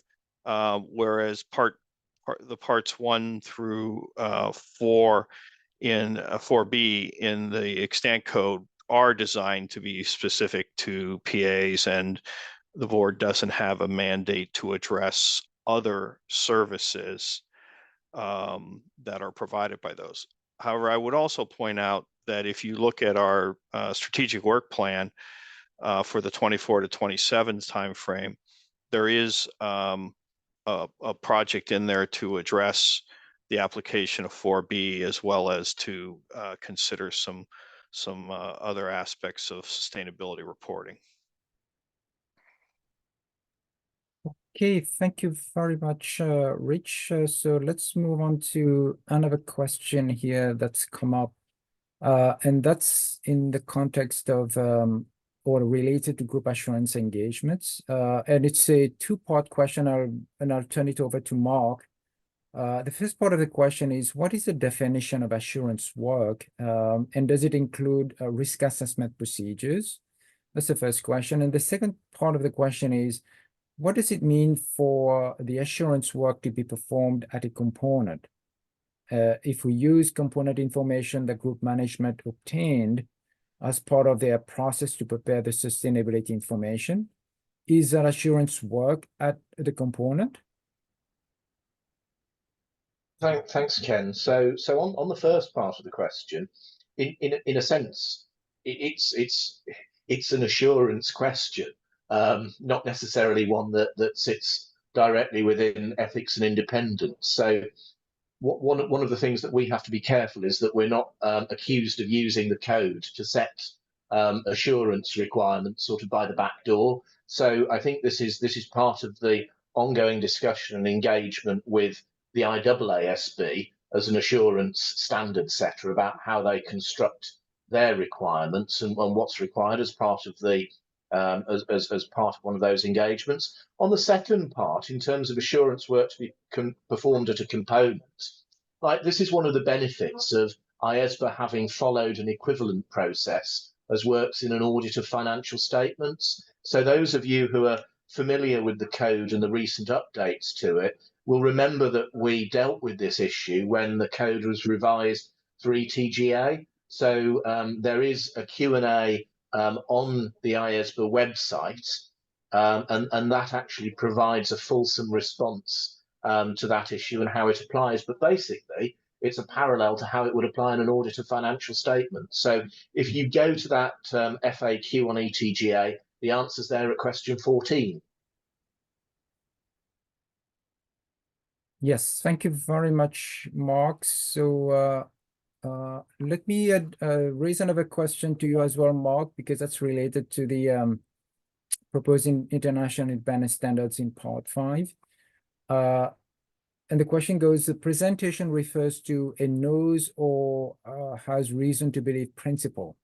whereas the parts 1 through 4 in 4B in the extant code are designed to be specific to PAs, and the board doesn't have a mandate to address other services that are provided by those. However, I would also point out that if you look at our strategic work plan for the 24 to 27 timeframe, there is a project in there to address the application of 4B, as well as to consider some other aspects of sustainability reporting. Okay, thank you very much, Rich. So let's move on to another question here that's come up, and that's in the context of or related to group assurance engagements. And it's a two-part question, and I'll turn it over to Mark. The first part of the question is, what is the definition of assurance work, and does it include risk assessment procedures? That's the first question. And the second part of the question is, what does it mean for the assurance work to be performed at a component? If we use component information that group management obtained as part of their process to prepare the sustainability information, is that assurance work at the component? Thanks, Ken. So on the first part of the question, in a sense, it's an assurance question. Not necessarily one that sits directly within ethics and independence. So one of the things that we have to be careful is that we're not accused of using the code to set assurance requirements sort of by the back door. So I think this is part of the ongoing discussion and engagement with the IESBA as an assurance standard setter about how they construct their requirements and what's required as part of the as part of one of those engagements. On the second part, in terms of assurance work to be performed at a component, like this is one of the benefits of IESBA having followed an equivalent process as works in an audit of financial statements. So those of you who are familiar with the code and the recent updates to it will remember that we dealt with this issue when the code was revised for ETGA. So there is a Q&A on the IESBA website, and that actually provides a fulsome response to that issue and how it applies. But basically, it's a parallel to how it would apply in an audit of financial statements. So if you go to that FAQ on ETGA, the answer's there at question 14. Yes, thank you very much, Mark. So let me raise another question to you as well, Mark, because that's related to the proposing international independent standards in Part 5. And the question goes, the presentation refers to a knows or has reason to believe principle.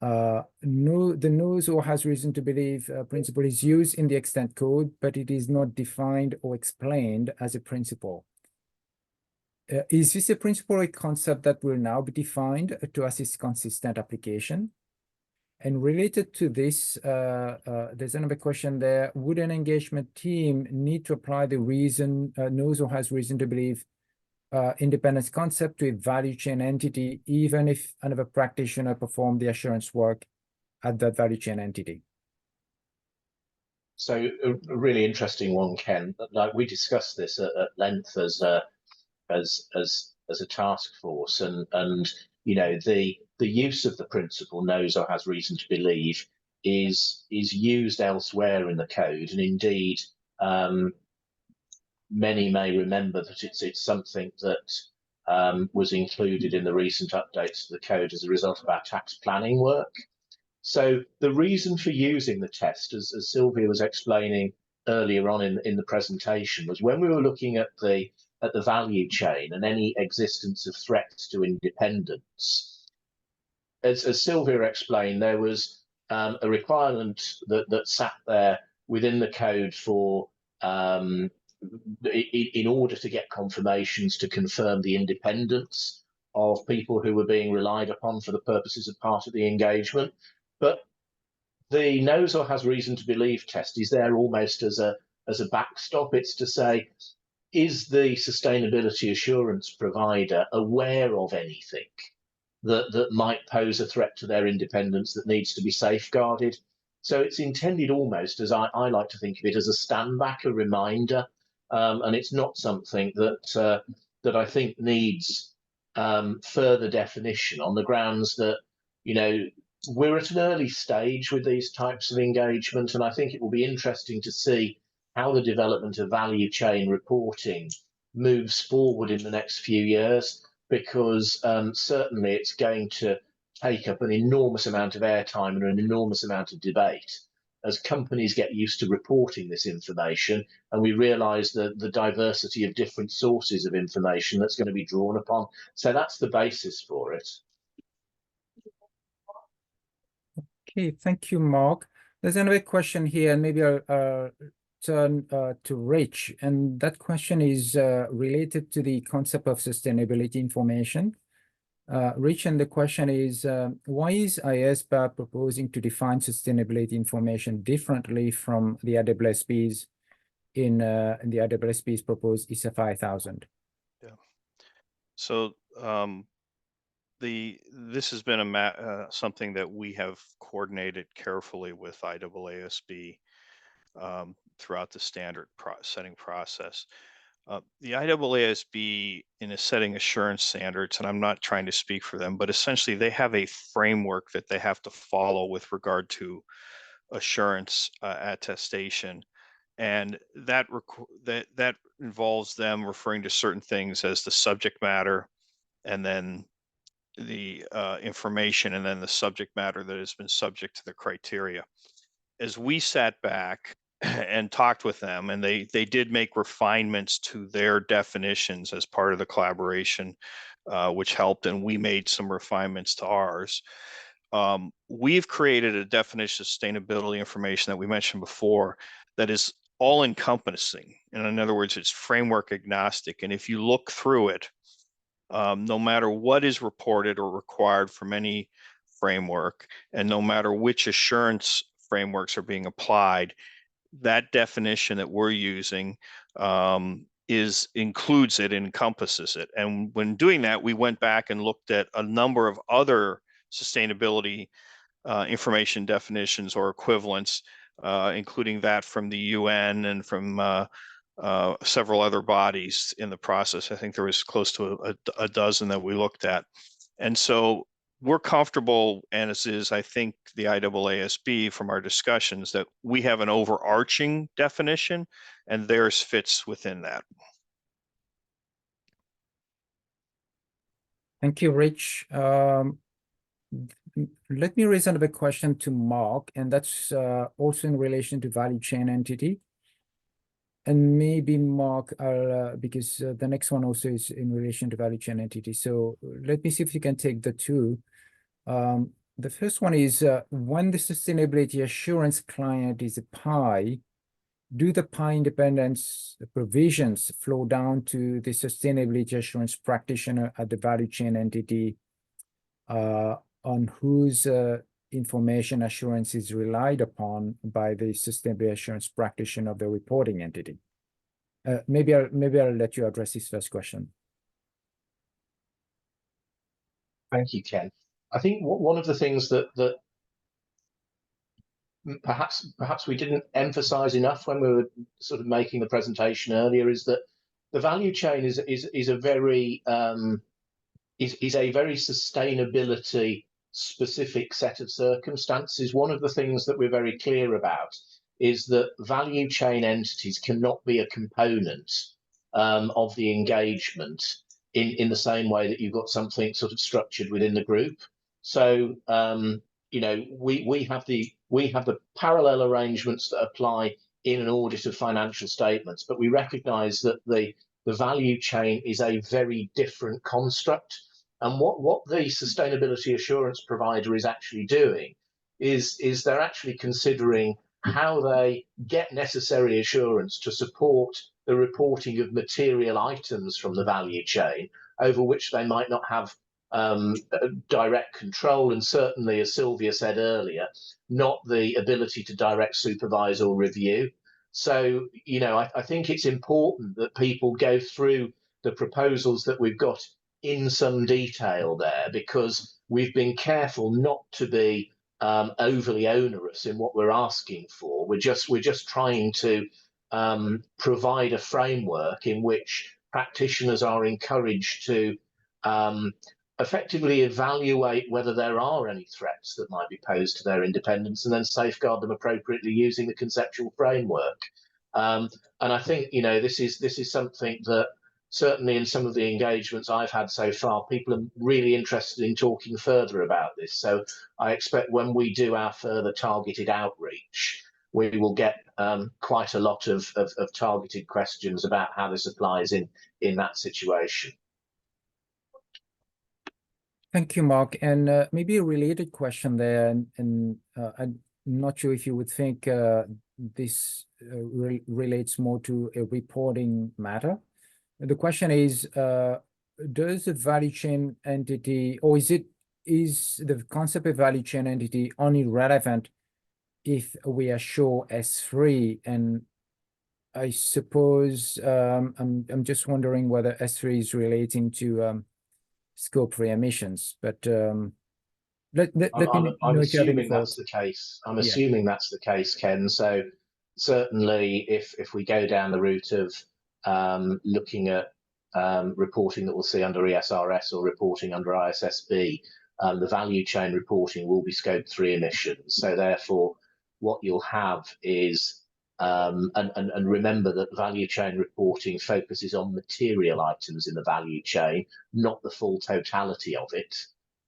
The knows or has reason to believe principle is used in the extant code, but it is not defined or explained as a principle. Is this a principle or a concept that will now be defined to assist consistent application? And related to this, there's another question there. Would an engagement team need to apply the reason, knows or has reason to believe independence concept to a value chain entity, even if another practitioner performed the assurance work at that value chain entity? So a really interesting one, Ken. Like we discussed this at length as as a task force, and you know, the use of the principle knows or has reason to believe is used elsewhere in the code, and indeed many may remember that it's something that was included in the recent updates to the code as a result of our tax planning work. So the reason for using the test, as Szilvia was explaining earlier on in the presentation, was when we were looking at the value chain and any existence of threats to independence. As Szilvia explained, there was a requirement that sat there within the code for in order to get confirmations to confirm the independence of people who were being relied upon for the purposes of part of the engagement. But the knows or has reason to believe test is there almost as a backstop. It's to say, is the sustainability assurance provider aware of anything that might pose a threat to their independence that needs to be safeguarded? So it's intended almost, as I like to think of it, as a standback, a reminder, and it's not something that I think needs further definition on the grounds that, you know, we're at an early stage with these types of engagement, and I think it will be interesting to see how the development of value chain reporting moves forward in the next few years, because certainly it's going to take up an enormous amount of airtime and an enormous amount of debate as companies get used to reporting this information, and we realise the diversity of different sources of information that's going to be drawn upon. So that's the basis for it. Okay, thank you, Mark. There's another question here, and maybe I'll turn to Rich. And that question is related to the concept of sustainability information. Rich, and the question is, why is IESBA proposing to define sustainability information differently from the IESB's in the IESB's proposed ISA 5000? Yeah. So this has been something that we have coordinated carefully with IESB throughout the standard setting process. The IESB, in setting assurance standards, and I'm not trying to speak for them, but essentially they have a framework that they have to follow with regard to assurance attestation, and that involves them referring to certain things as the subject matter, and then the information, and then the subject matter that has been subject to the criteria. As we sat back and talked with them, and they did make refinements to their definitions as part of the collaboration, which helped, and we made some refinements to ours. We've created a definition of sustainability information that we mentioned before that is all encompassing, and in other words, it's framework agnostic. And if you look through it, no matter what is reported or required from any framework, and no matter which assurance frameworks are being applied, that definition that we're using includes it, encompasses it. And when doing that, we went back and looked at a number of other sustainability information definitions or equivalents, including that from the UN and from several other bodies in the process. I think there was close to a dozen that we looked at. And so we're comfortable, and as is, I think, the IAASB from our discussions, that we have an overarching definition and theirs fits within that. Thank you, Rich. Let me raise another question to Mark, and that's also in relation to value chain entity. And maybe Mark, because the next one also is in relation to value chain entity. So let me see if you can take the two. The first one is, when the sustainability assurance client is a PI, do the PI independence provisions flow down to the sustainability assurance practitioner at the value chain entity on whose information assurance is relied upon by the sustainability assurance practitioner of the reporting entity? Maybe I'll let you address this first question. Thank you, Ken. I think one of the things that perhaps we didn't emphasize enough when we were sort of making the presentation earlier is that the value chain is a very is a very sustainability specific set of circumstances. One of the things that we're very clear about is that value chain entities cannot be a component of the engagement in the same way that you've got something sort of structured within the group. So you know, we have the parallel arrangements that apply in an audit of financial statements, but we recognise that the value chain is a very different construct. And what the sustainability assurance provider is actually doing is they're actually considering how they get necessary assurance to support the reporting of material items from the value chain over which they might not have direct control, and certainly, as Szilvia said earlier, not the ability to direct supervise or review. So, you know, I think it's important that people go through the proposals that we've got in some detail there, because we've been careful not to be overly onerous in what we're asking for. We're just trying to provide a framework in which practitioners are encouraged to effectively evaluate whether there are any threats that might be posed to their independence, and then safeguard them appropriately using the conceptual framework. And I think, you know, this is something that certainly in some of the engagements I've had so far, people are really interested in talking further about this. So I expect when we do our further targeted outreach, we will get quite a lot of targeted questions about how this applies in that situation. Thank you, Mark. And maybe a related question there, and I'm not sure if you would think this relates more to a reporting matter. The question is, does the value chain entity, or is the concept of value chain entity only relevant if we assure S3? And I suppose I'm just wondering whether S3 is relating to Scope 3 emissions, but let me know if you have any thoughts. That's the case. I'm assuming that's the case, Ken. So certainly, if we go down the route of looking at reporting that we'll see under ESRS or reporting under IESSB, the value chain reporting will be Scope 3 emissions. So therefore, what you'll have is and remember that value chain reporting focuses on material items in the value chain, not the full totality of it.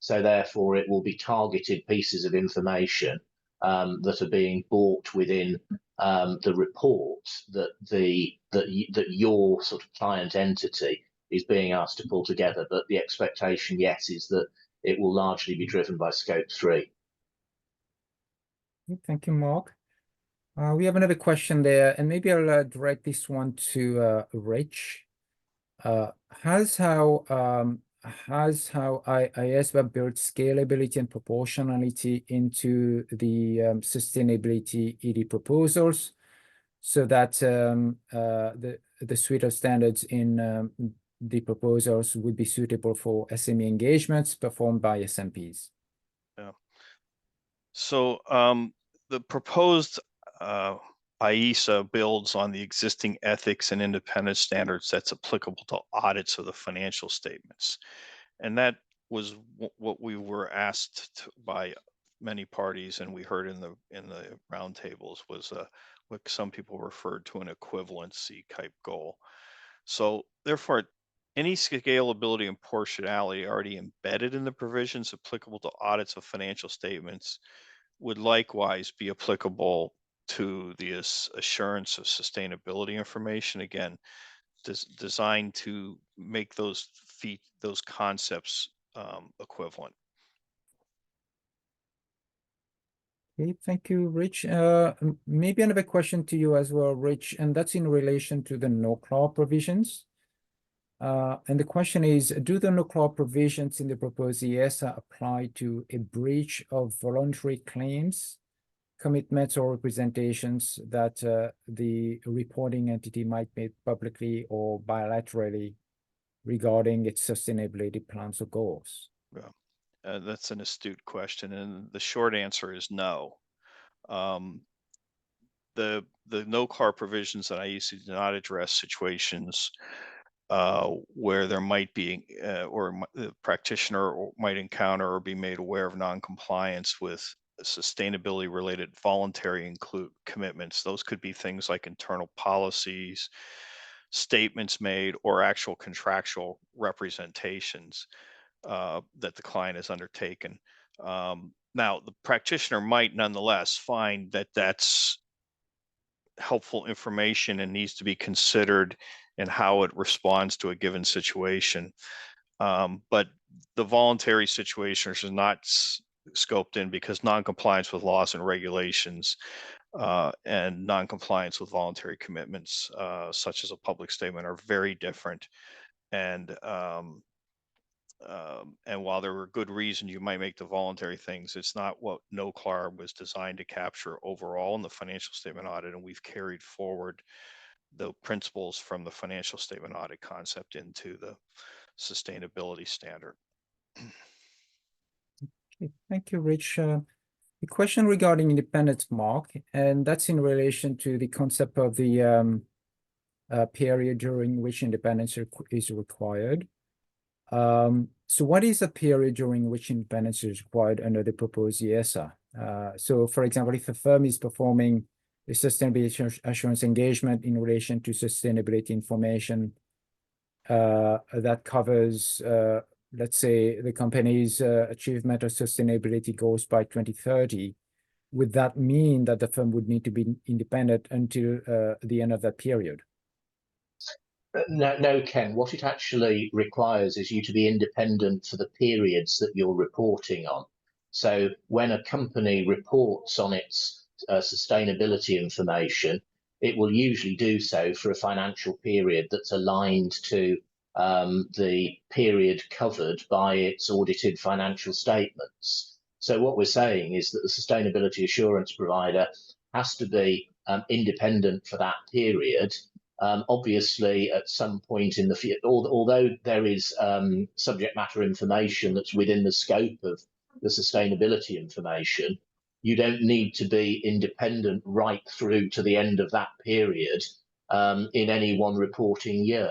So therefore, it will be targeted pieces of information that are being brought within the report that your sort of client entity is being asked to pull together. But the expectation, yes, is that it will largely be driven by Scope 3. Thank you, Mark. We have another question there, and maybe I'll direct this one to Rich. Has how IESBA built scalability and proportionality into the sustainability ED proposals, so that the suite of standards in the proposals would be suitable for SME engagements performed by SMPs? Yeah. So the proposed IESSA builds on the existing ethics and independence standards that's applicable to audits of the financial statements. And that was what we were asked by many parties, and we heard in the roundtables, was what some people referred to an equivalency type goal. So therefore, any scalability and proportionality already embedded in the provisions applicable to audits of financial statements would likewise be applicable to the assurance of sustainability information, again, designed to make those concepts equivalent. Okay, thank you, Rich. Maybe another question to you as well, Rich, and that's in relation to the no-claw provisions. And the question is, do the no-claw provisions in the proposed ESSA apply to a breach of voluntary claims, commitments, or representations that the reporting entity might make publicly or bilaterally regarding its sustainability plans or goals? Yeah. That's an astute question, and the short answer is no. The no-claw provisions that IESSA do not address situations where there might be, the practitioner might encounter or be made aware of non-compliance with sustainability-related voluntary commitments. Those could be things like internal policies, statements made, or actual contractual representations that the client has undertaken. Now, the practitioner might nonetheless find that that's helpful information and needs to be considered in how it responds to a given situation. But the voluntary situations are not scoped in because non-compliance with laws and regulations and non-compliance with voluntary commitments, such as a public statement, are very different. And while there were good reasons you might make the voluntary things, it's not what NOCLAR was designed to capture overall in the financial statement audit. And we've carried forward the principles from the financial statement audit concept into the sustainability standard. Okay, thank you, Rich. The question regarding independence, Mark, and that's in relation to the concept of the period during which independence is required. So what is the period during which independence is required under the proposed IESSA? So for example, if a firm is performing a sustainability assurance engagement in relation to sustainability information that covers, let's say, the company's achievement of sustainability goals by 2030, would that mean that the firm would need to be independent until the end of that period? No, Ken, what it actually requires is you to be independent for the periods that you're reporting on. So when a company reports on its sustainability information, it will usually do so for a financial period that's aligned to the period covered by its audited financial statements. So what we're saying is that the sustainability assurance provider has to be independent for that period. Obviously, at some point in the future, although there is subject matter information that's within the scope of the sustainability information, you don't need to be independent right through to the end of that period in any one reporting year.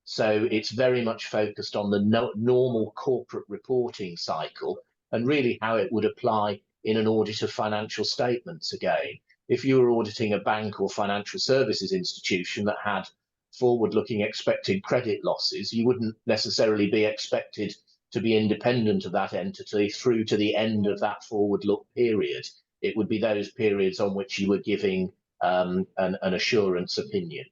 So it's very much focused on the normal corporate reporting cycle and really how it would apply in an audit of financial statements again. If you were auditing a bank or financial services institution that had forward-looking expected credit losses, you wouldn't necessarily be expected to be independent of that entity through to the end of that forward-look period. It would be those periods on which you were giving an assurance opinion.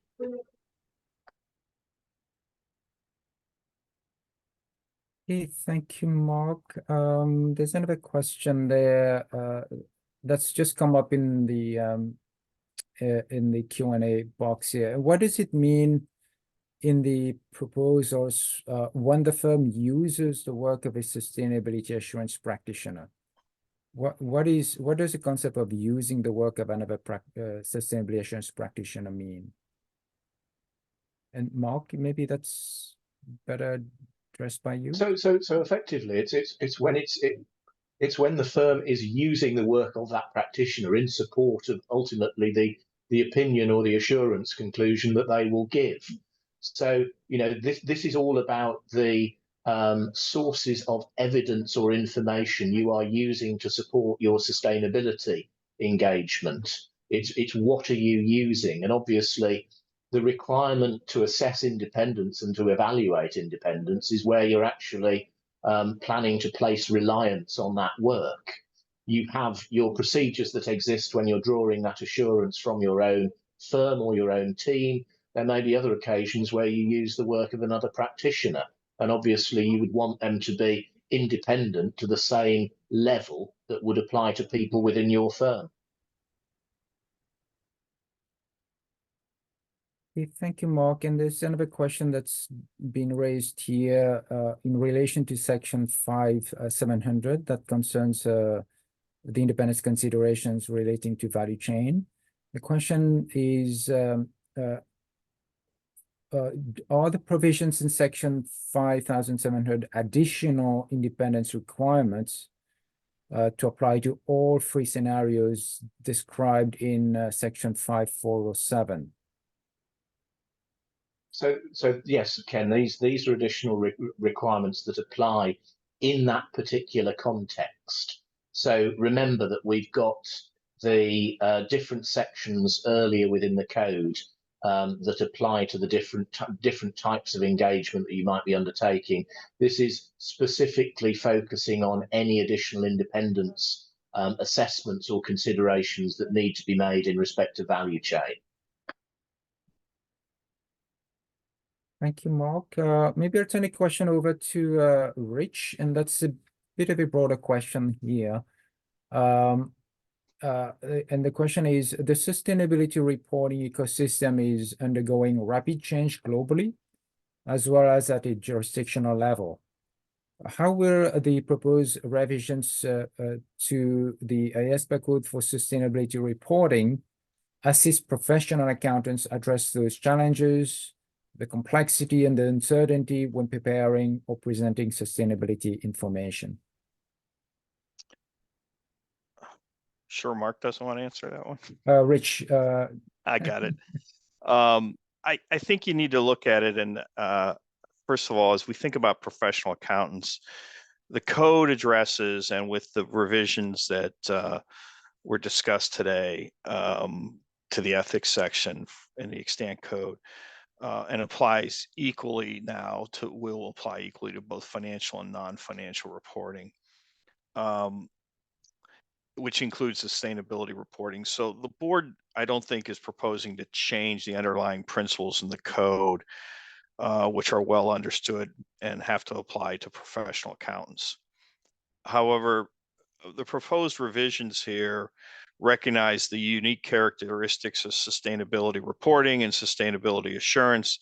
Okay, thank you, Mark. There's another question there that's just come up in the Q&A box here. What does it mean in the proposals when the firm uses the work of a sustainability assurance practitioner? What does the concept of using the work of another sustainability assurance practitioner mean? And Mark, maybe that's better addressed by you. So effectively, it's when the firm is using the work of that practitioner in support of ultimately the opinion or the assurance conclusion that they will give. So, you know, this is all about the sources of evidence or information you are using to support your sustainability engagement. It's what are you using? And obviously, the requirement to assess independence and to evaluate independence is where you're actually planning to place reliance on that work. You have your procedures that exist when you're drawing that assurance from your own firm or your own team. There may be other occasions where you use the work of another practitioner. And obviously you would want them to be independent to the same level that would apply to people within your firm. Okay, thank you, Mark. And there's another question that's been raised here in relation to section 5700 that concerns the independence considerations relating to value chain. The question is, are the provisions in section 5700 additional independence requirements to apply to all three scenarios described in section 5407? So yes, Ken, these are additional requirements that apply in that particular context. So remember that we've got the different sections earlier within the code that apply to the different types of engagement that you might be undertaking. This is specifically focusing on any additional independence assessments or considerations that need to be made in respect to value chain. Thank you, Mark. Maybe I'll turn the question over to Rich, and that's a bit of a broader question here. And the question is, the sustainability reporting ecosystem is undergoing rapid change globally, as well as at a jurisdictional level. How will the proposed revisions to the IESBA Code for Sustainability Reporting assist professional accountants address those challenges, the complexity and the uncertainty when preparing or presenting sustainability information? Sure, Mark doesn't want to answer that one. Rich. I got it. I think you need to look at it, and first of all, as we think about professional accountants, the code addresses, and with the revisions that were discussed today to the ethics section in the extant code, and applies equally now to, will apply equally to both financial and non-financial reporting, which includes sustainability reporting. So the board, I don't think, is proposing to change the underlying principles in the code, which are well understood and have to apply to professional accountants. However, the proposed revisions here recognize the unique characteristics of sustainability reporting and sustainability assurance,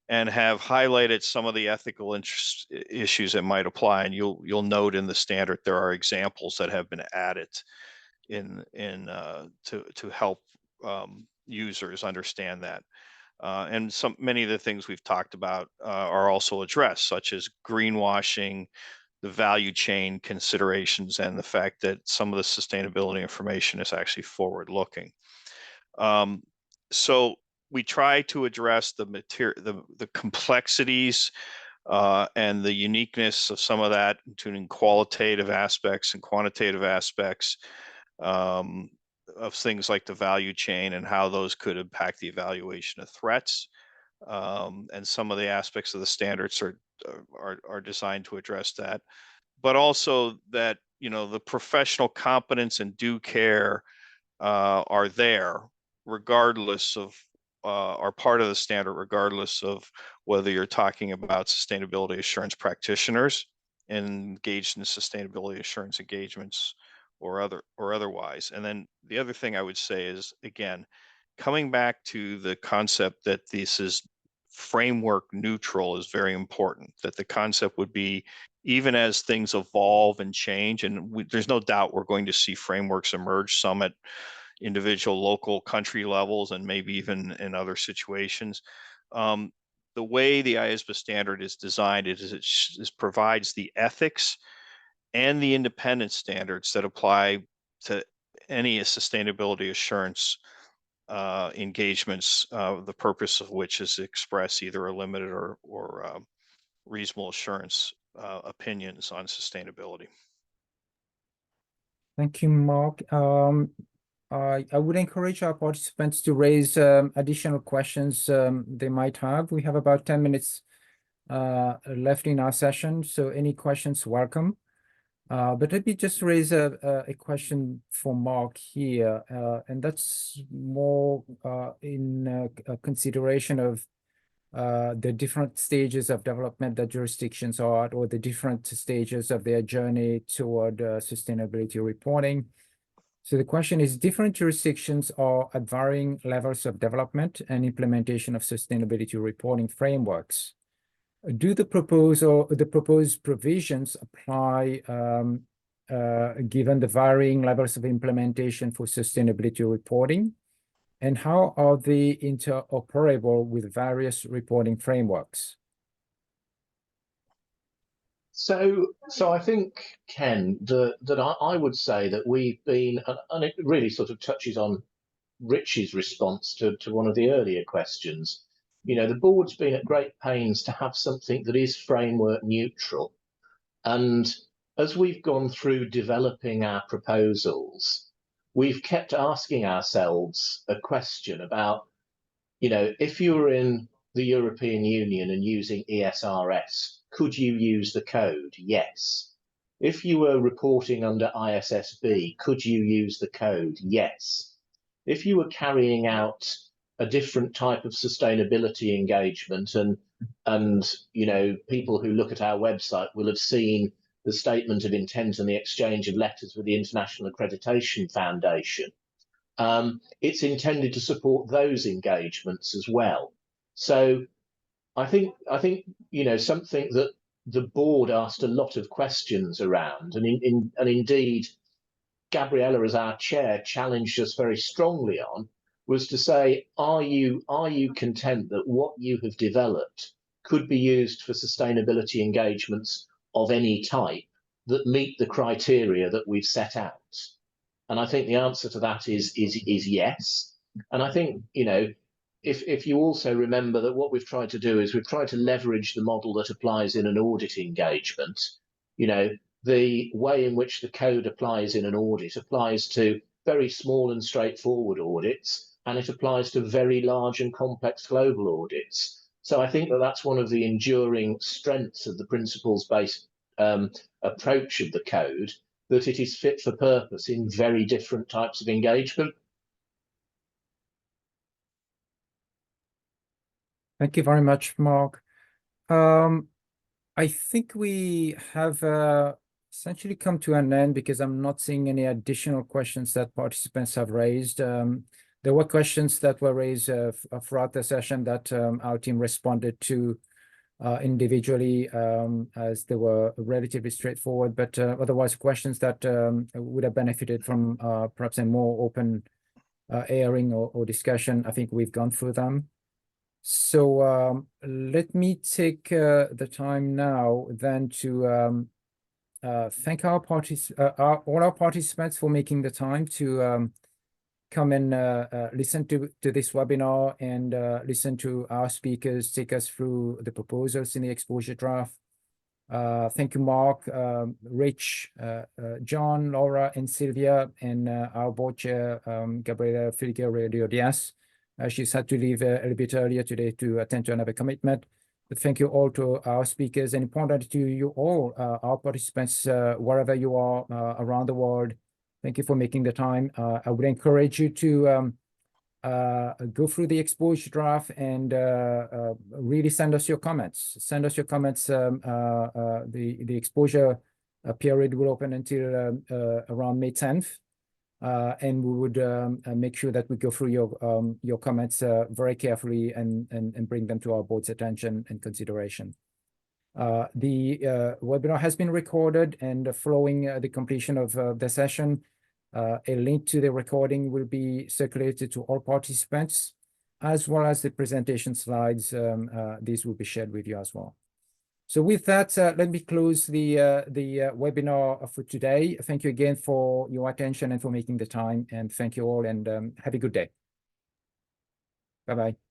and have highlighted some of the ethical issues that might apply. And you'll note in the standard there are examples that have been added to help users understand that. And many of the things we've talked about are also addressed, such as greenwashing, the value chain considerations, and the fact that some of the sustainability information is actually forward-looking. So we try to address the complexities and the uniqueness of some of that, including qualitative aspects and quantitative aspects of things like the value chain and how those could impact the evaluation of threats. And some of the aspects of the standards are designed to address that, but also that, you know, the professional competence and due care are there regardless of are part of the standard, regardless of whether you're talking about sustainability assurance practitioners engaged in sustainability assurance engagements or otherwise. And then the other thing I would say is, again, coming back to the concept that this is framework neutral is very important, that the concept would be, even as things evolve and change, and there's no doubt we're going to see frameworks emerge, some at individual local country levels and maybe even in other situations. The way the IESBA standard is designed is it provides the ethics and the independence standards that apply to any sustainability assurance engagements, the purpose of which is to express either a limited or reasonable assurance opinions on sustainability. Thank you, Mark. I would encourage our participants to raise additional questions they might have. We have about 10 minutes left in our session, so any questions, welcome. But let me just raise a question for Mark here, and that's more in consideration of the different stages of development that jurisdictions are at, or the different stages of their journey toward sustainability reporting. So the question is, different jurisdictions are at varying levels of development and implementation of sustainability reporting frameworks. Do the proposed provisions apply given the varying levels of implementation for sustainability reporting? And how are they interoperable with various reporting frameworks? So I think, Ken, that I would say that we've been, and it really sort of touches on Rich's response to one of the earlier questions, the board's been at great pains to have something that is framework neutral. And as we've gone through developing our proposals, we've kept asking ourselves a question about, if you were in the European Union and using ESRS, could you use the code? Yes. If you were reporting under ISSB, could you use the code? Yes. If you were carrying out a different type of sustainability engagement, and people who look at our website will have seen the statement of intent and the exchange of letters with the International Accreditation Foundation. It's intended to support those engagements as well. So I think something that the board asked a lot of questions around, and indeed Gabriella, as our chair, challenged us very strongly on, was to say, are you content that what you have developed could be used for sustainability engagements of any type that meet the criteria that we've set out? And I think the answer to that is yes. And I think, if you also remember that what we've tried to do is we've tried to leverage the model that applies in an audit engagement. The way in which the code applies in an audit applies to very small and straightforward audits, and it applies to very large and complex global audits. So I think that that's one of the enduring strengths of the principles-based approach of the code, that it is fit for purpose in very different types of engagement. Thank you very much, Mark. I think we have essentially come to an end because I'm not seeing any additional questions that participants have raised. There were questions that were raised throughout the session that our team responded to individually, as they were relatively straightforward, but otherwise questions that would have benefited from perhaps a more open airing or discussion, I think we've gone through them. So let me take the time now then to thank all our participants for making the time to come and listen to this webinar and listen to our speakers take us through the proposals in the exposure draft. Thank you, Mark, Rich, John, Laura, and Szilvia, and our board chair, Gabriela Figueiredo-Diaz. She's had to leave a little bit earlier today to attend to another commitment. But thank you all to our speakers, and important to you all, our participants, wherever you are around the world. Thank you for making the time. I would encourage you to go through the exposure draft and really send us your comments. Send us your comments. The exposure period will open until around May 10th. And we would make sure that we go through your comments very carefully and bring them to our board's attention and consideration. The webinar has been recorded, and following the completion of the session, a link to the recording will be circulated to all participants, as well as the presentation slides. These will be shared with you as well. So with that, let me close the webinar for today. Thank you again for your attention and for making the time, and thank you all, and have a good day. Bye-bye.